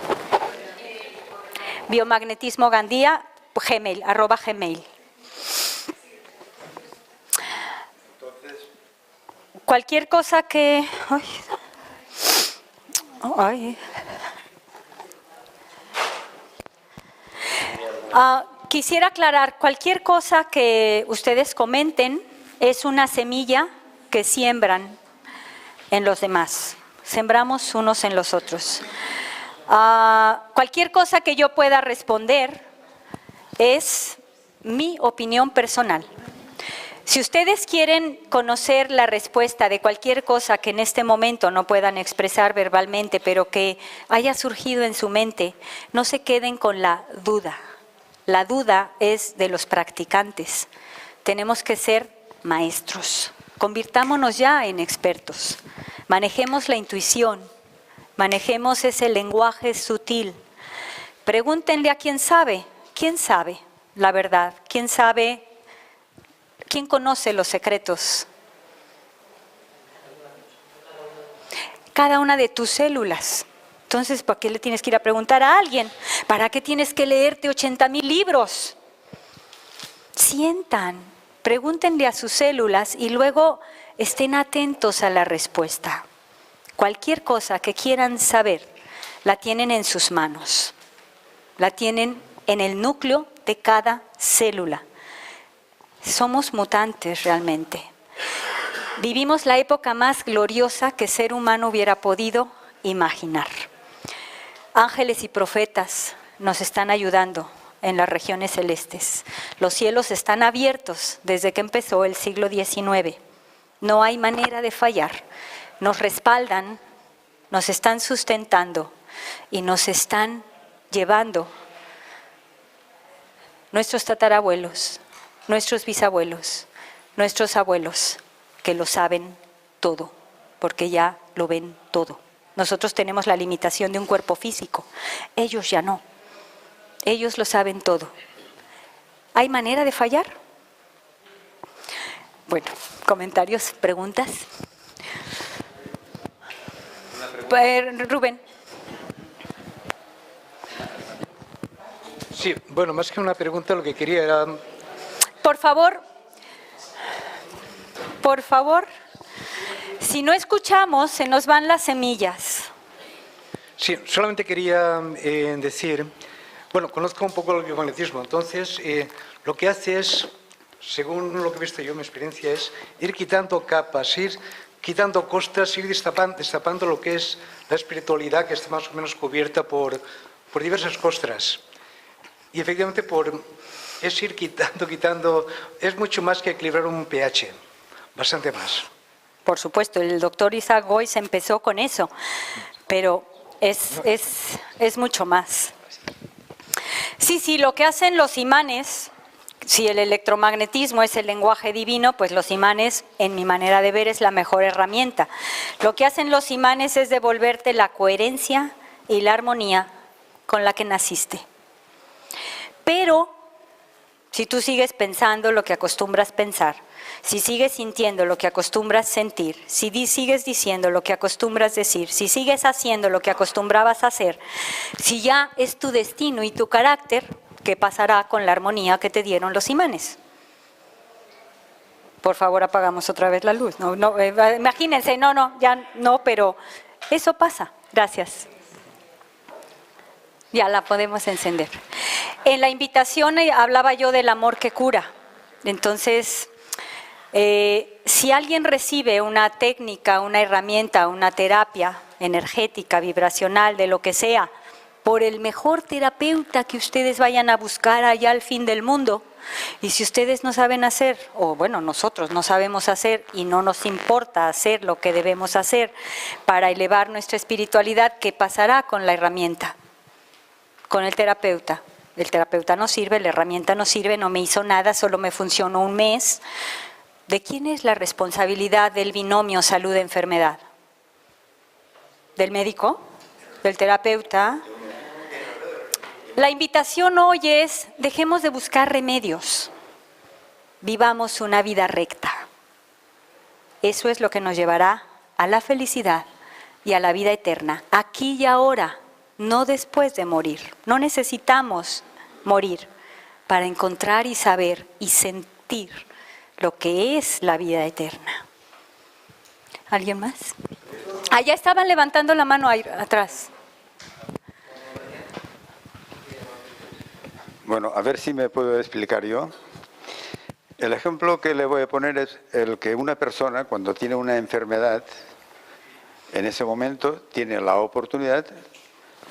Biomagnetismo Gandía, Gmail, @gmail. Cualquier cosa que... Quisiera aclarar, cualquier cosa que ustedes comenten es una semilla que siembran en los demás. Sembramos unos en los otros. Cualquier cosa que yo pueda responder es mi opinión personal. Si ustedes quieren conocer la respuesta de cualquier cosa que en este momento no puedan expresar verbalmente, pero que haya surgido en su mente, no se queden con la duda. La duda es de los practicantes. Tenemos que ser maestros. Convirtámonos ya en expertos. Manejemos la intuición. Manejemos ese lenguaje sutil. Pregúntenle a quién sabe. ¿Quién sabe la verdad? ¿Quién sabe? ¿Quién conoce los secretos? Cada una de tus células. Entonces, ¿para qué le tienes que ir a preguntar a alguien? ¿Para qué tienes que leerte 80,000 libros? Sientan, pregúntenle a sus células y luego estén atentos a la respuesta. Cualquier cosa que quieran saber, la tienen en sus manos. La tienen en el núcleo de cada célula. Somos mutantes realmente. Vivimos la época más gloriosa que ser humano hubiera podido imaginar. Ángeles y profetas nos están ayudando en las regiones celestes. Los cielos están abiertos desde que empezó el siglo XIX. No hay manera de fallar. Nos respaldan, nos están sustentando y nos están llevando nuestros tatarabuelos, nuestros bisabuelos, nuestros abuelos, que lo saben todo, porque ya lo ven todo. Nosotros tenemos la limitación de un cuerpo físico, ellos ya no. Ellos lo saben todo. ¿Hay manera de fallar? Bueno, comentarios, preguntas. Rubén. Sí, bueno, más que una pregunta, lo que quería era... Por favor, si no escuchamos, se nos van las semillas. Sí, solamente quería decir, bueno, conozco un poco el biomagnetismo, entonces lo que hace es, según lo que he visto yo, mi experiencia es ir quitando capas, ir quitando costras, ir destapando lo que es la espiritualidad que está más o menos cubierta por diversas costras. Y efectivamente es ir quitando, es mucho más que equilibrar un pH, bastante más. Por supuesto, el doctor Isaac Goyce empezó con eso, pero es mucho más. Sí, lo que hacen los imanes, si el electromagnetismo es el lenguaje divino, pues los imanes, en mi manera de ver, es la mejor herramienta. Lo que hacen los imanes es devolverte la coherencia y la armonía con la que naciste. Pero, si tú sigues pensando lo que acostumbras pensar, si sigues sintiendo lo que acostumbras sentir, si sigues diciendo lo que acostumbras decir, si sigues haciendo lo que acostumbrabas hacer, si ya es tu destino y tu carácter, ¿qué pasará con la armonía que te dieron los imanes? Por favor, apagamos otra vez la luz. Imagínense, pero eso pasa. Gracias. Ya la podemos encender. En la invitación hablaba yo del amor que cura. Entonces, Si alguien recibe una técnica, una herramienta, una terapia energética, vibracional, de lo que sea, por el mejor terapeuta que ustedes vayan a buscar allá al fin del mundo, y si ustedes no saben hacer, o bueno, nosotros no sabemos hacer y no nos importa hacer lo que debemos hacer para elevar nuestra espiritualidad, ¿qué pasará con la herramienta? Con el terapeuta. El terapeuta no sirve, la herramienta no sirve, no me hizo nada, solo me funcionó un mes. ¿De quién es la responsabilidad del binomio salud-enfermedad? ¿Del médico? ¿Del terapeuta? La invitación hoy es, dejemos de buscar remedios, vivamos una vida recta. Eso es lo que nos llevará a la felicidad y a la vida eterna, aquí y ahora, no después de morir. No necesitamos morir para encontrar y saber y sentir lo que es la vida eterna. ¿Alguien más? Allá estaban levantando la mano ahí atrás. Bueno, a ver si me puedo explicar yo. El ejemplo que le voy a poner es el que una persona, cuando tiene una enfermedad, en ese momento tiene la oportunidad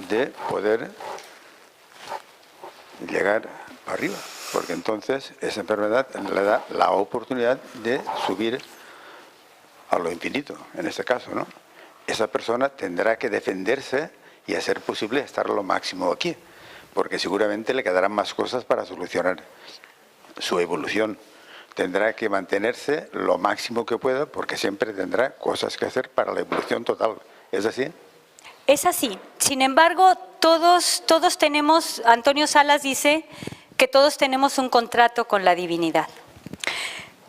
de poder llegar arriba, porque entonces esa enfermedad le da la oportunidad de subir a lo infinito, en este caso, ¿no? Esa persona tendrá que defenderse y hacer posible estar lo máximo aquí, porque seguramente le quedarán más cosas para solucionar su evolución. Tendrá que mantenerse lo máximo que pueda, porque siempre tendrá cosas que hacer para la evolución total. ¿Es así? Es así. Sin embargo, todos tenemos, Antonio Salas dice que todos tenemos un contrato con la divinidad.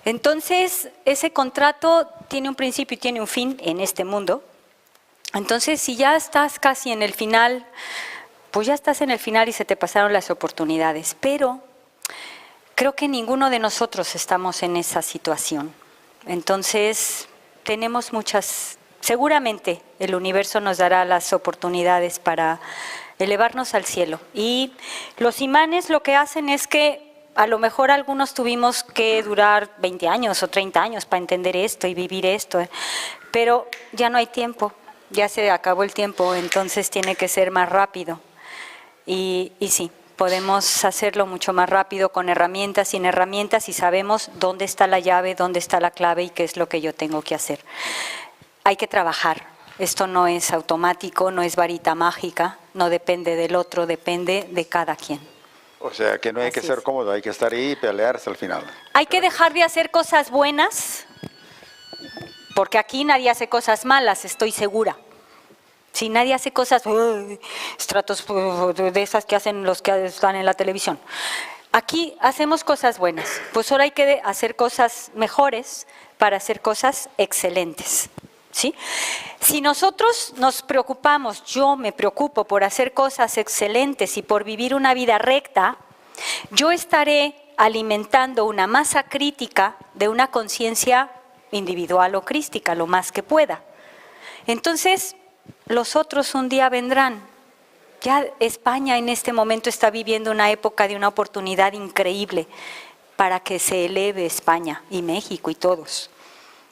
Entonces, ese contrato tiene un principio y tiene un fin en este mundo. Entonces, si ya estás casi en el final, pues ya estás en el final y se te pasaron las oportunidades. Pero creo que ninguno de nosotros estamos en esa situación. Entonces, tenemos muchas, seguramente el universo nos dará las oportunidades para elevarnos al cielo. Y los imanes lo que hacen es que a lo mejor algunos tuvimos que durar 20 años o 30 años para entender esto y vivir esto, pero ya no hay tiempo, ya se acabó el tiempo, entonces tiene que ser más rápido. Y sí, podemos hacerlo mucho más rápido con herramientas, sin herramientas, y sabemos dónde está la llave, dónde está la clave y qué es lo que yo tengo que hacer. Hay que trabajar. Esto no es automático, no es varita mágica, no depende del otro, depende de cada quien. O sea, que no hay que ser cómodo, hay que estar ahí y pelear hasta el final. Hay que dejar de hacer cosas buenas, porque aquí nadie hace cosas malas, estoy segura. Si nadie hace cosas, estratos de esas que hacen los que están en la televisión. Aquí hacemos cosas buenas, pues ahora hay que hacer cosas mejores para hacer cosas excelentes. ¿Sí? Si nosotros nos preocupamos, yo me preocupo por hacer cosas excelentes y por vivir una vida recta, yo estaré alimentando una masa crítica de una conciencia individual o crística, lo más que pueda. Entonces, los otros un día vendrán. Ya España en este momento está viviendo una época de una oportunidad increíble para que se eleve España y México y todos.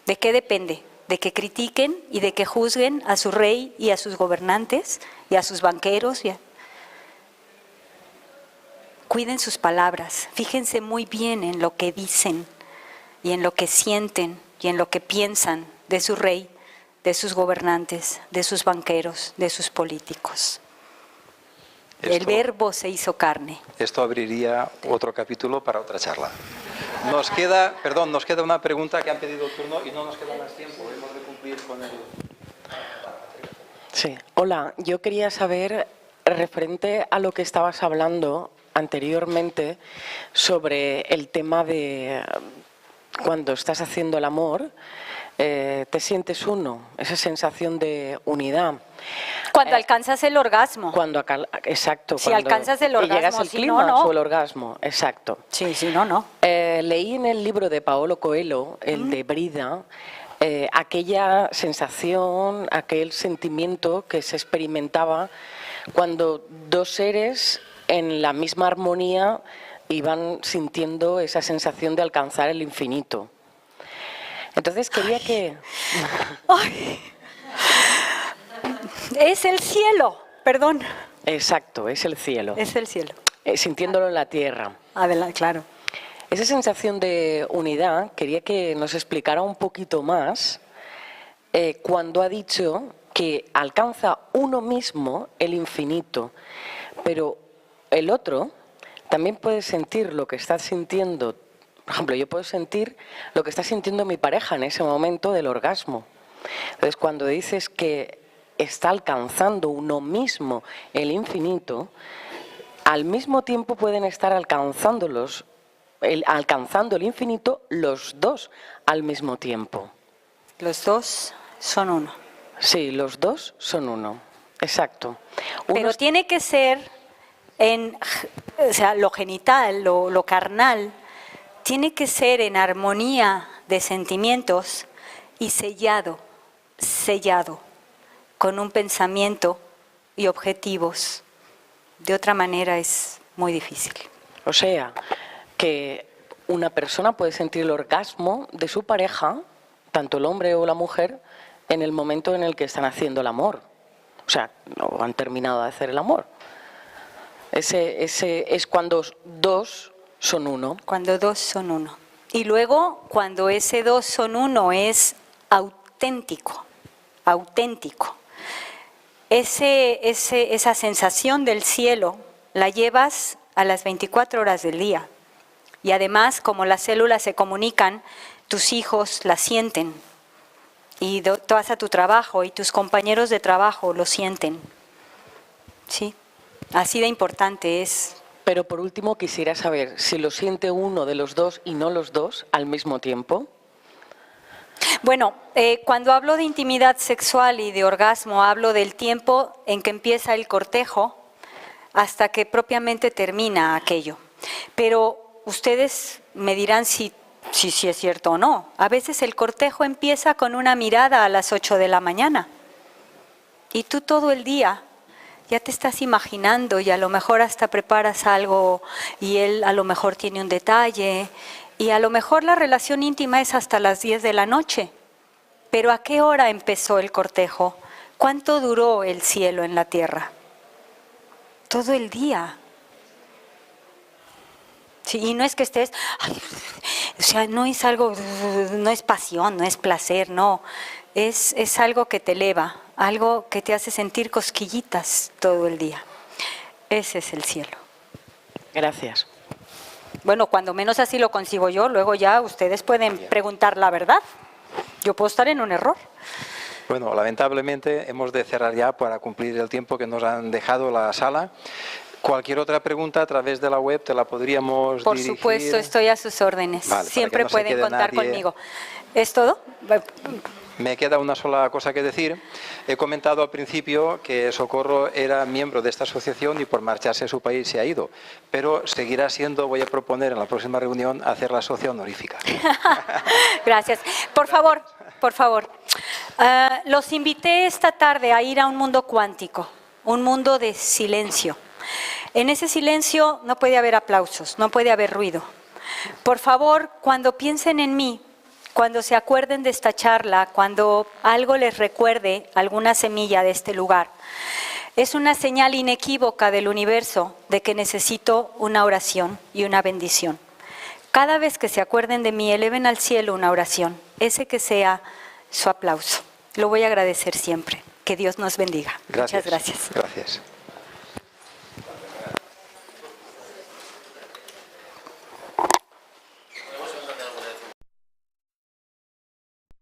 ¿De qué depende? De que critiquen y de que juzguen a su rey y a sus gobernantes y a sus banqueros. Cuiden sus palabras, fíjense muy bien en lo que dicen y en lo que sienten y en lo que piensan de su rey, de sus gobernantes, de sus banqueros, de sus políticos. El verbo se hizo carne. Esto abriría otro capítulo para otra charla. Nos queda una pregunta que han pedido turno y no nos queda más tiempo. Hemos de cumplir con el... Sí, hola. Yo quería saber, referente a lo que estabas hablando anteriormente, sobre el tema de cuando estás haciendo el amor, te sientes uno, esa sensación de unidad. Cuando alcanzas el orgasmo. Exacto. Si alcanzas el orgasmo, y llegas al clímax o el orgasmo, exacto. Sí, sí, no. Leí en el libro de Paolo Coelho, el de Brida, aquella sensación, aquel sentimiento que se experimentaba cuando dos seres en la misma armonía iban sintiendo esa sensación de alcanzar el infinito. Entonces quería que... Ay. Es el cielo, perdón. Exacto, es el cielo. Es el cielo. Sintiéndolo en la tierra. Adelante, claro. Esa sensación de unidad, quería que nos explicara un poquito más cuando ha dicho que alcanza uno mismo el infinito, pero el otro también puede sentir lo que está sintiendo. Por ejemplo, yo puedo sentir lo que está sintiendo mi pareja en ese momento del orgasmo. Entonces, cuando dices que está alcanzando uno mismo el infinito, al mismo tiempo pueden estar alcanzando el infinito los dos al mismo tiempo. Los dos son uno. Sí, los dos son uno. Exacto. Pero tiene que ser o sea, lo genital, lo carnal, tiene que ser en armonía de sentimientos y sellado con un pensamiento y objetivos. De otra manera es muy difícil. O sea, que una persona puede sentir el orgasmo de su pareja, tanto el hombre o la mujer, en el momento en el que están haciendo el amor. O sea, no han terminado de hacer el amor. Ese es cuando dos son uno. Cuando dos son uno. Y luego, cuando ese dos son uno es auténtico. Esa sensación del cielo la llevas a las 24 horas del día. Y además, como las células se comunican, tus hijos la sienten. Y tú vas a tu trabajo y tus compañeros de trabajo lo sienten. ¿Sí? Así de importante es. Pero por último quisiera saber si lo siente uno de los dos y no los dos al mismo tiempo. Bueno, cuando hablo de intimidad sexual y de orgasmo, hablo del tiempo en que empieza el cortejo hasta que propiamente termina aquello. Pero ustedes me dirán si es cierto o no. A veces el cortejo empieza con una mirada a las 8 de la mañana. Y tú todo el día ya te estás imaginando y a lo mejor hasta preparas algo y él a lo mejor tiene un detalle y a lo mejor la relación íntima es hasta las 10 de la noche. Pero ¿a qué hora empezó el cortejo? ¿Cuánto duró el cielo en la tierra? Todo el día. Sí, y no es que estés, o sea, no es algo, no es pasión, no es placer, no. Es algo que te eleva, algo que te hace sentir cosquillitas todo el día. Ese es el cielo. Gracias. Bueno, cuando menos así lo concibo yo, luego ya ustedes pueden preguntar la verdad. Yo puedo estar en un error. Bueno, lamentablemente hemos de cerrar ya para cumplir el tiempo que nos han dejado la sala. Cualquier otra pregunta a través de la web te la podríamos Por dirigir. supuesto, estoy a sus órdenes. Vale, siempre para que no se pueden quede contar nadie. conmigo. ¿Es todo? Me queda una sola cosa que decir. He comentado al principio que Socorro era miembro de esta asociación y por marcharse a su país se ha ido. Pero seguirá siendo, voy a proponer en la próxima reunión, hacer la socia honorífica. Gracias. Por favor. Los invité esta tarde a ir a un mundo cuántico, un mundo de silencio. En ese silencio no puede haber aplausos, no puede haber ruido. Por favor, cuando piensen en mí, cuando se acuerden de esta charla, cuando algo les recuerde alguna semilla de este lugar, es una señal inequívoca del universo de que necesito una oración y una bendición. Cada vez que se acuerden de mí, eleven al cielo una oración, ese que sea su aplauso. Lo voy a agradecer siempre. Que Dios nos bendiga. Gracias. Muchas gracias. Gracias.